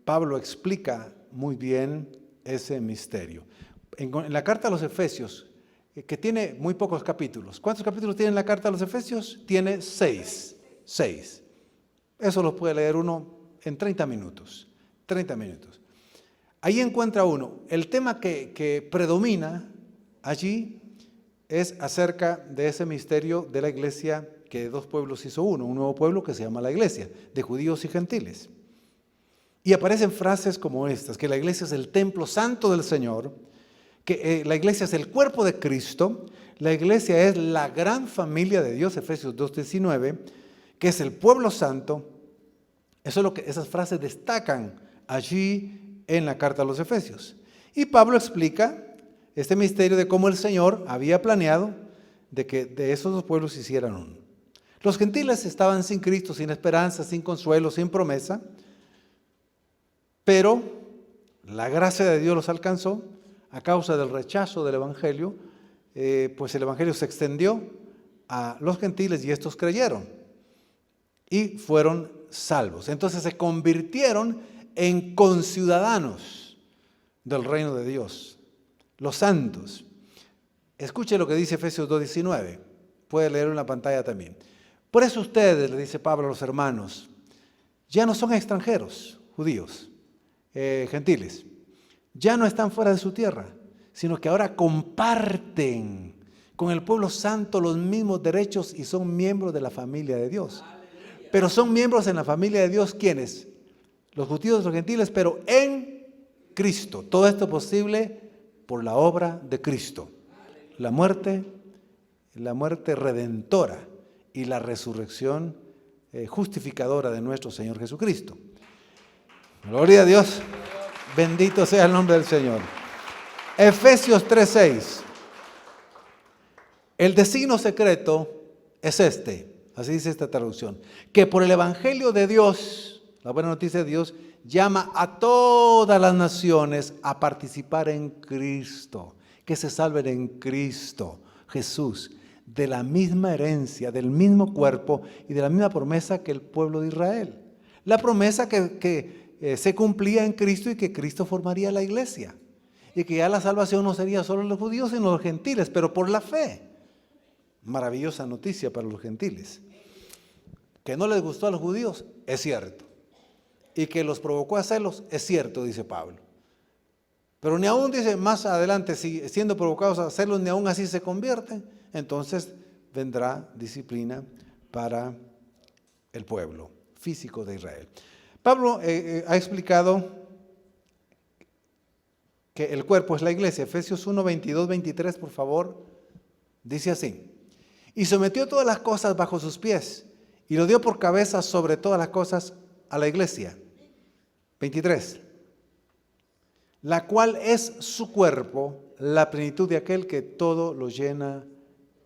Pablo explica muy bien ese misterio. En la carta a los Efesios, que tiene muy pocos capítulos. ¿Cuántos capítulos tiene la carta a los Efesios? Tiene 6. 6. Eso lo puede leer uno en 30 minutos. 30 minutos. Ahí encuentra uno. El tema que predomina allí es acerca de ese misterio de la iglesia que de dos pueblos hizo uno. Un nuevo pueblo que se llama la iglesia, de judíos y gentiles. Y aparecen frases como estas, que la iglesia es el templo santo del Señor, que la iglesia es el cuerpo de Cristo, la iglesia es la gran familia de Dios, Efesios 2:19, que es el pueblo santo. Eso es lo que esas frases destacan allí en la carta a los Efesios. Y Pablo explica este misterio de cómo el Señor había planeado de que de esos dos pueblos se hicieran uno. Los gentiles estaban sin Cristo, sin esperanza, sin consuelo, sin promesa, pero la gracia de Dios los alcanzó a causa del rechazo del Evangelio, pues el Evangelio se extendió a los gentiles y estos creyeron y fueron salvos. Entonces se convirtieron en conciudadanos del reino de Dios, los santos. Escuche lo que dice Efesios 2:19, puede leerlo en la pantalla también. Por eso ustedes, le dice Pablo a los hermanos, ya no son extranjeros, judíos, gentiles, ya no están fuera de su tierra, sino que ahora comparten con el pueblo santo los mismos derechos y son miembros de la familia de Dios. Pero son miembros en la familia de Dios, ¿quiénes? Los judíos, los gentiles, pero en Cristo. Todo esto es posible por la obra de Cristo. La muerte redentora y la resurrección justificadora de nuestro Señor Jesucristo. Gloria a Dios. Bendito sea el nombre del Señor. Efesios 3:6. El designio secreto es este, así dice esta traducción, que por el Evangelio de Dios, la buena noticia de Dios, llama a todas las naciones a participar en Cristo, que se salven en Cristo Jesús, de la misma herencia, del mismo cuerpo y de la misma promesa que el pueblo de Israel. La promesa que se cumplía en Cristo y que Cristo formaría la iglesia. Y que ya la salvación no sería solo los judíos, sino los gentiles, pero por la fe. Maravillosa noticia para los gentiles. Que no les gustó a los judíos, es cierto. Y que los provocó a celos, es cierto, dice Pablo. Pero ni aún, dice más adelante, si siendo provocados a celos, ni aún así se convierten, entonces vendrá disciplina para el pueblo físico de Israel. Pablo ha explicado que el cuerpo es la iglesia. Efesios 1, 22, 23, por favor, dice así. Y sometió todas las cosas bajo sus pies y lo dio por cabeza sobre todas las cosas a la iglesia. 23. La cual es su cuerpo, la plenitud de aquel que todo lo llena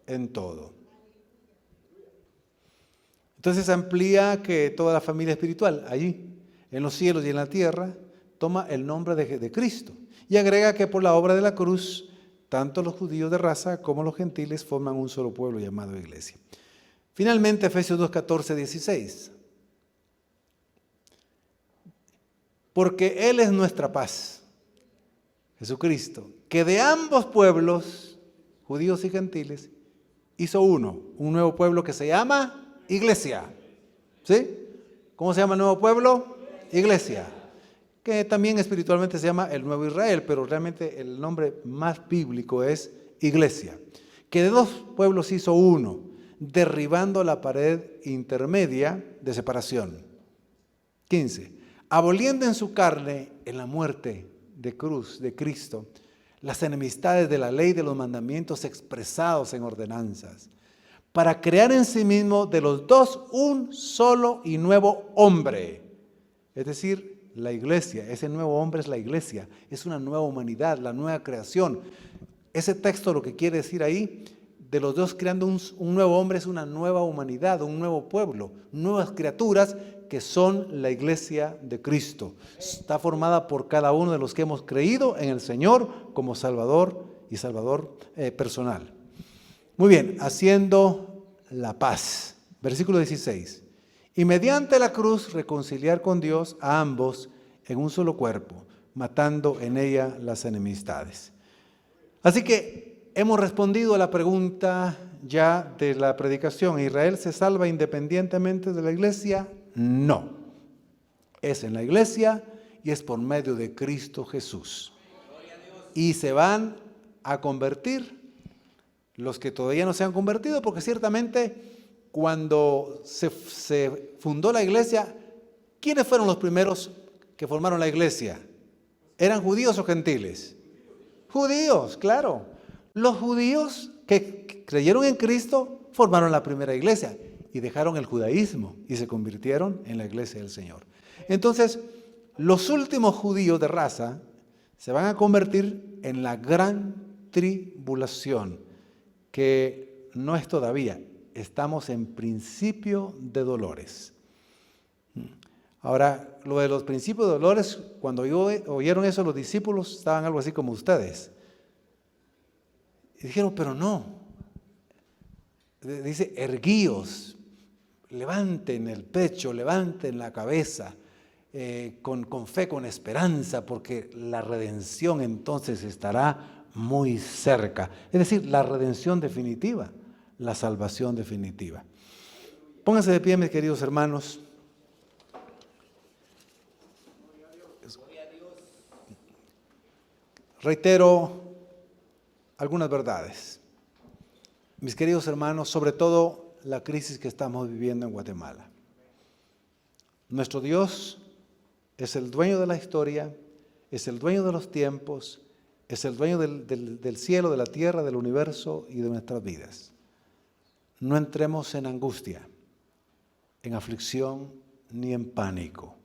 en todo. Entonces amplía que toda la familia espiritual, allí, en los cielos y en la tierra, toma el nombre de Cristo. Y agrega que por la obra de la cruz, tanto los judíos de raza como los gentiles forman un solo pueblo llamado iglesia. Finalmente, Efesios 2, 14, 16. Porque Él es nuestra paz, Jesucristo, que de ambos pueblos, judíos y gentiles, hizo uno, un nuevo pueblo que se llama Iglesia. ¿Sí? ¿Cómo se llama el nuevo pueblo? Iglesia. Que también espiritualmente se llama el Nuevo Israel, pero realmente el nombre más bíblico es Iglesia. Que de dos pueblos hizo uno, derribando la pared intermedia de separación. 15. Aboliendo en su carne, en la muerte de cruz de Cristo, las enemistades de la ley y de los mandamientos expresados en ordenanzas, para crear en sí mismo de los dos un solo y nuevo hombre. Es decir, la iglesia, ese nuevo hombre es la iglesia, es una nueva humanidad, la nueva creación. Ese texto lo que quiere decir ahí, de los dos creando un nuevo hombre, es una nueva humanidad, un nuevo pueblo, nuevas criaturas que son la iglesia de Cristo. Está formada por cada uno de los que hemos creído en el Señor como Salvador y Salvador personal. Muy bien, haciendo la paz. Versículo 16. Y mediante la cruz reconciliar con Dios a ambos en un solo cuerpo, matando en ella las enemistades. Así que hemos respondido a la pregunta ya de la predicación. ¿Israel se salva independientemente de la iglesia? No. Es en la iglesia y es por medio de Cristo Jesús. Y se van a convertir los que todavía no se han convertido, porque ciertamente cuando se fundó la iglesia, ¿quiénes fueron los primeros que formaron la iglesia? ¿Eran judíos o gentiles? Judíos, claro. Los judíos que creyeron en Cristo formaron la primera iglesia y dejaron el judaísmo y se convirtieron en la iglesia del Señor. Entonces, los últimos judíos de raza se van a convertir en la gran tribulación, que no es todavía. Estamos en principio de dolores. Ahora, lo de los principios de dolores, cuando oyeron eso los discípulos, estaban algo así como ustedes. Y dijeron, pero no. Dice, erguíos, levanten el pecho, levanten la cabeza, con fe, con esperanza, porque la redención entonces estará muy cerca. Es decir, la redención definitiva. La salvación definitiva. Pónganse de pie, mis queridos hermanos. Reitero algunas verdades. Mis queridos hermanos, sobre todo la crisis que estamos viviendo en Guatemala. Nuestro Dios es el dueño de la historia, es el dueño de los tiempos, es el dueño del cielo, de la tierra, del universo y de nuestras vidas. No entremos en angustia, en aflicción, ni en pánico.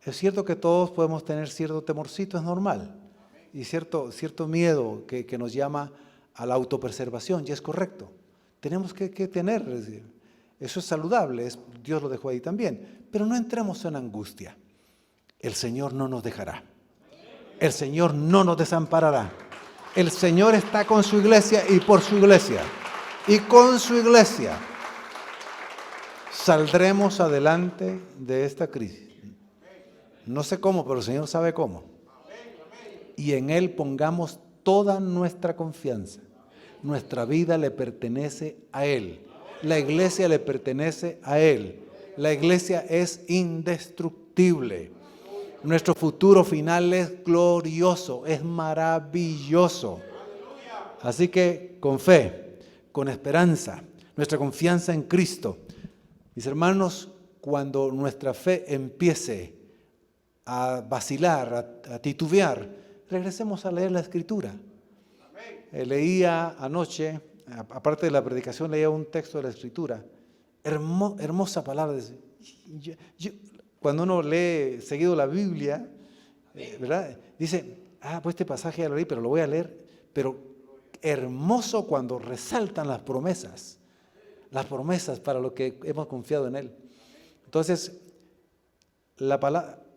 Es cierto que todos podemos tener cierto temorcito, es normal, y cierto miedo que nos llama a la autopreservación, y es correcto. Tenemos que tener, es decir, eso es saludable, Dios lo dejó ahí también, pero no entremos en angustia. El Señor no nos dejará, el Señor no nos desamparará, el Señor está con su iglesia y por su iglesia. Y con su iglesia saldremos adelante de esta crisis. No sé cómo, pero el Señor sabe cómo. Y en Él pongamos toda nuestra confianza. Nuestra vida le pertenece a Él. La iglesia le pertenece a Él. La iglesia es indestructible. Nuestro futuro final es glorioso, es maravilloso. Así que con fe, con esperanza, nuestra confianza en Cristo. Mis hermanos, cuando nuestra fe empiece a vacilar, a titubear, regresemos a leer la Escritura. Leía anoche, aparte de la predicación, leía un texto de la Escritura. Hermosa palabra. Cuando uno lee seguido la Biblia, ¿verdad? Dice, pues este pasaje ya lo leí, pero lo voy a leer, pero hermoso cuando resaltan las promesas para lo que hemos confiado en Él. Entonces,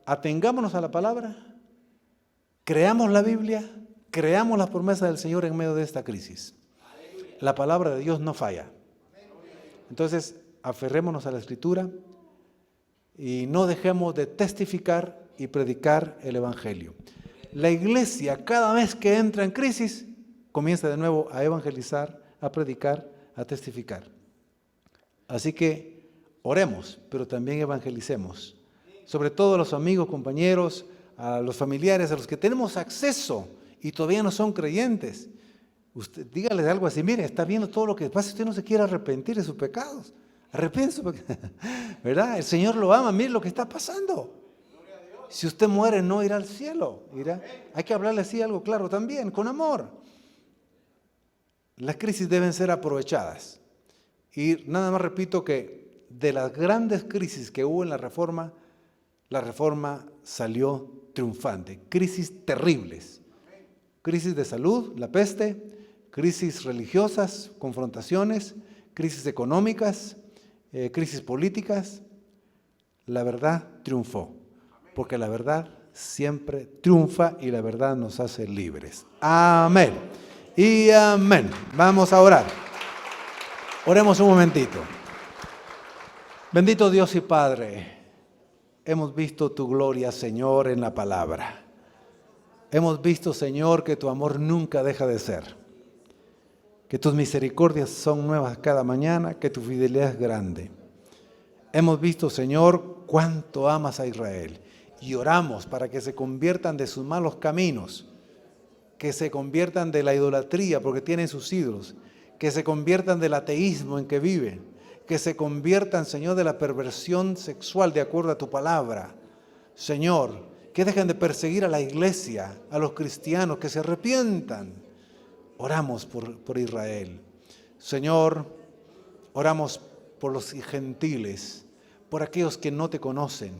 atengámonos a la palabra, creamos la Biblia, creamos las promesas del Señor en medio de esta crisis. La palabra de Dios no falla. Entonces, aferrémonos a la Escritura y no dejemos de testificar y predicar el Evangelio. La iglesia, cada vez que entra en crisis, comienza de nuevo a evangelizar, a predicar, a testificar. Así que oremos, pero también evangelicemos. Sobre todo a los amigos, compañeros, a los familiares, a los que tenemos acceso y todavía no son creyentes. Usted dígales algo así: mire, está viendo todo lo que pasa, usted no se quiere arrepentir de sus pecados. Arrepiéntese, ¿verdad? El Señor lo ama, mire lo que está pasando. Si usted muere, no irá al cielo. Hay que hablarle así algo claro también, con amor. Las crisis deben ser aprovechadas. Y nada más repito que de las grandes crisis que hubo en la Reforma salió triunfante. Crisis terribles. Crisis de salud, la peste, crisis religiosas, confrontaciones, crisis económicas, crisis políticas. La verdad triunfó, porque la verdad siempre triunfa y la verdad nos hace libres. Amén y amén. Vamos a orar. Oremos un momentito. Bendito Dios y Padre, hemos visto tu gloria, Señor, en la palabra. Hemos visto, Señor, que tu amor nunca deja de ser, que tus misericordias son nuevas cada mañana, que tu fidelidad es grande. Hemos visto, Señor, cuánto amas a Israel y oramos para que se conviertan de sus malos caminos, que se conviertan de la idolatría porque tienen sus ídolos, que se conviertan del ateísmo en que viven, que se conviertan, Señor, de la perversión sexual de acuerdo a tu palabra. Señor, que dejen de perseguir a la iglesia, a los cristianos, que se arrepientan. Oramos por Israel. Señor, oramos por los gentiles, por aquellos que no te conocen,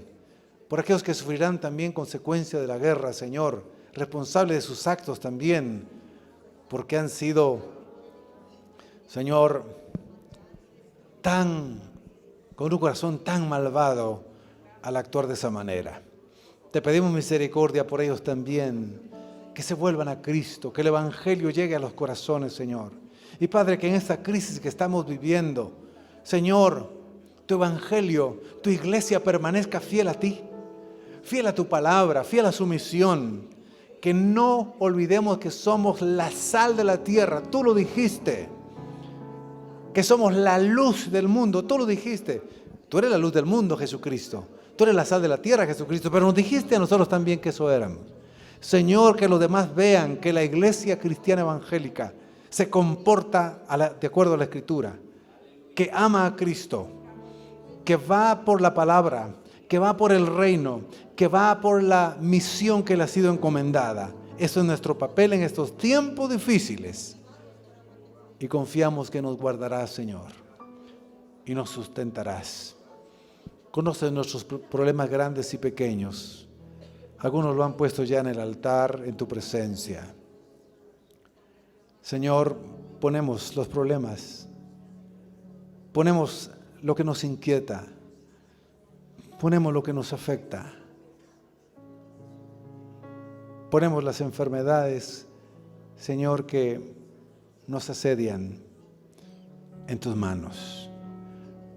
por aquellos que sufrirán también consecuencia de la guerra, Señor, responsables de sus actos también, porque han sido, Señor, con un corazón tan malvado al actuar de esa manera. Te pedimos misericordia por ellos también, que se vuelvan a Cristo, que el Evangelio llegue a los corazones, Señor. Y Padre, que en esta crisis que estamos viviendo, Señor, tu Evangelio, tu iglesia permanezca fiel a ti, fiel a tu palabra, fiel a su misión. Que no olvidemos que somos la sal de la tierra, tú lo dijiste. Que somos la luz del mundo, tú lo dijiste. Tú eres la luz del mundo, Jesucristo. Tú eres la sal de la tierra, Jesucristo. Pero nos dijiste a nosotros también que eso éramos. Señor, que los demás vean que la iglesia cristiana evangélica se comporta de acuerdo a la Escritura. Que ama a Cristo. Que va por la palabra. Que va por el reino. Que va por la misión que le ha sido encomendada. Eso es nuestro papel en estos tiempos difíciles. Y confiamos que nos guardarás, Señor, y nos sustentarás. Conoces nuestros problemas grandes y pequeños. Algunos lo han puesto ya en el altar, en tu presencia. Señor, ponemos los problemas, ponemos lo que nos inquieta, ponemos lo que nos afecta, ponemos las enfermedades, Señor, que nos asedian en tus manos.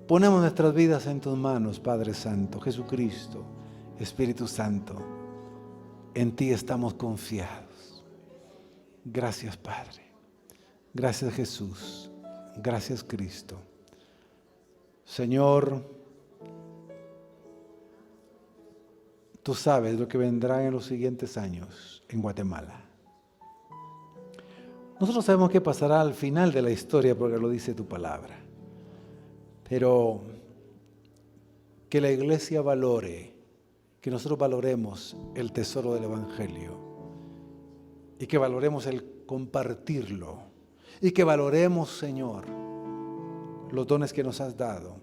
Ponemos nuestras vidas en tus manos, Padre Santo, Jesucristo, Espíritu Santo. En ti estamos confiados. Gracias, Padre. Gracias, Jesús. Gracias, Cristo. Señor, tú sabes lo que vendrá en los siguientes años en Guatemala. Nosotros sabemos qué pasará al final de la historia porque lo dice tu palabra. Pero que la iglesia valore, que nosotros valoremos el tesoro del Evangelio y que valoremos el compartirlo y que valoremos, Señor, los dones que nos has dado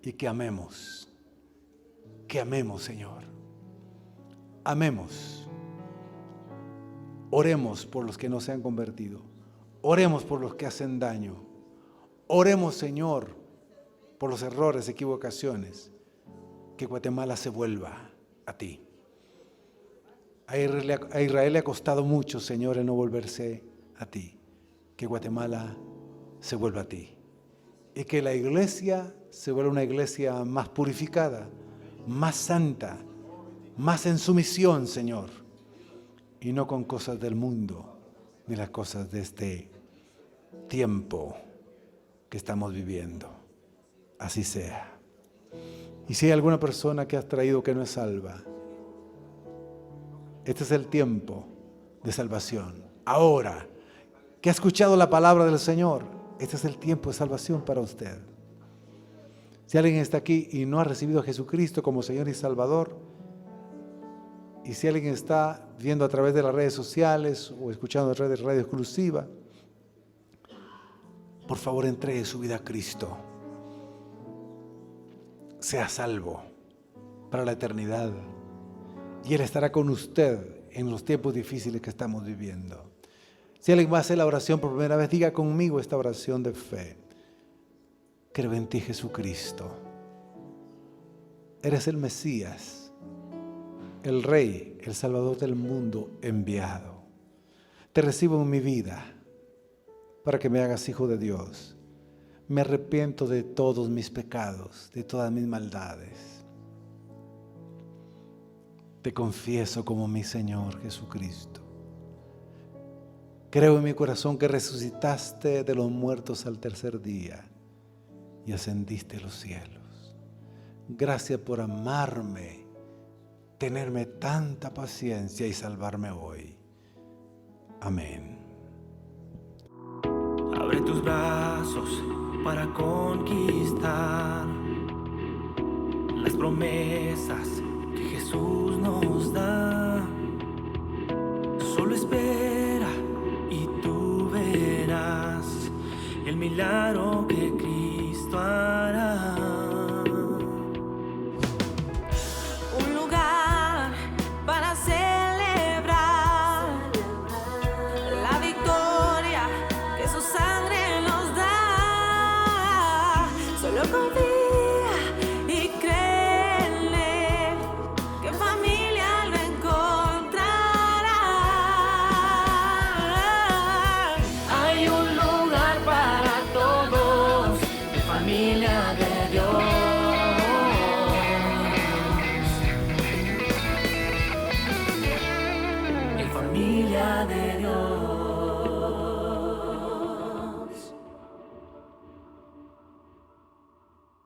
y que amemos, Señor. Amemos. Oremos por los que no se han convertido. Oremos por los que hacen daño. Oremos, Señor, por los errores, equivocaciones. Que Guatemala se vuelva a ti. A Israel le ha costado mucho, Señor, el no volverse a ti. Que Guatemala se vuelva a ti. Y que la iglesia se vuelva una iglesia más purificada, más santa, más en sumisión, Señor. Y no con cosas del mundo, ni las cosas de este tiempo que estamos viviendo. Así sea. Y si hay alguna persona que has traído que no es salva, este es el tiempo de salvación. Ahora que ha escuchado la palabra del Señor, este es el tiempo de salvación para usted. Si alguien está aquí y no ha recibido a Jesucristo como Señor y Salvador, y si alguien está viendo a través de las redes sociales o escuchando a través de Radio Exclusiva, por favor entregue su vida a Cristo. Sea salvo para la eternidad. Y Él estará con usted en los tiempos difíciles que estamos viviendo. Si alguien va a hacer la oración por primera vez, diga conmigo esta oración de fe. Creo en ti, Jesucristo. Eres el Mesías, el Rey, el Salvador del mundo enviado. Te recibo en mi vida para que me hagas hijo de Dios. Me arrepiento de todos mis pecados, de todas mis maldades. Te confieso como mi Señor Jesucristo. Creo en mi corazón que resucitaste de los muertos al tercer día y ascendiste a los cielos. Gracias por amarme, tenerme tanta paciencia y salvarme hoy. Amén. Abre tus brazos para conquistar las promesas que Jesús nos da. Solo espera y tú verás el milagro que Cristo hará. Un lugar para celebrar la victoria que su sangre nos da. Solo confía y cree en Él, que en familia lo encontrará. Hay un lugar para todos, de familia de Dios. En familia de Dios.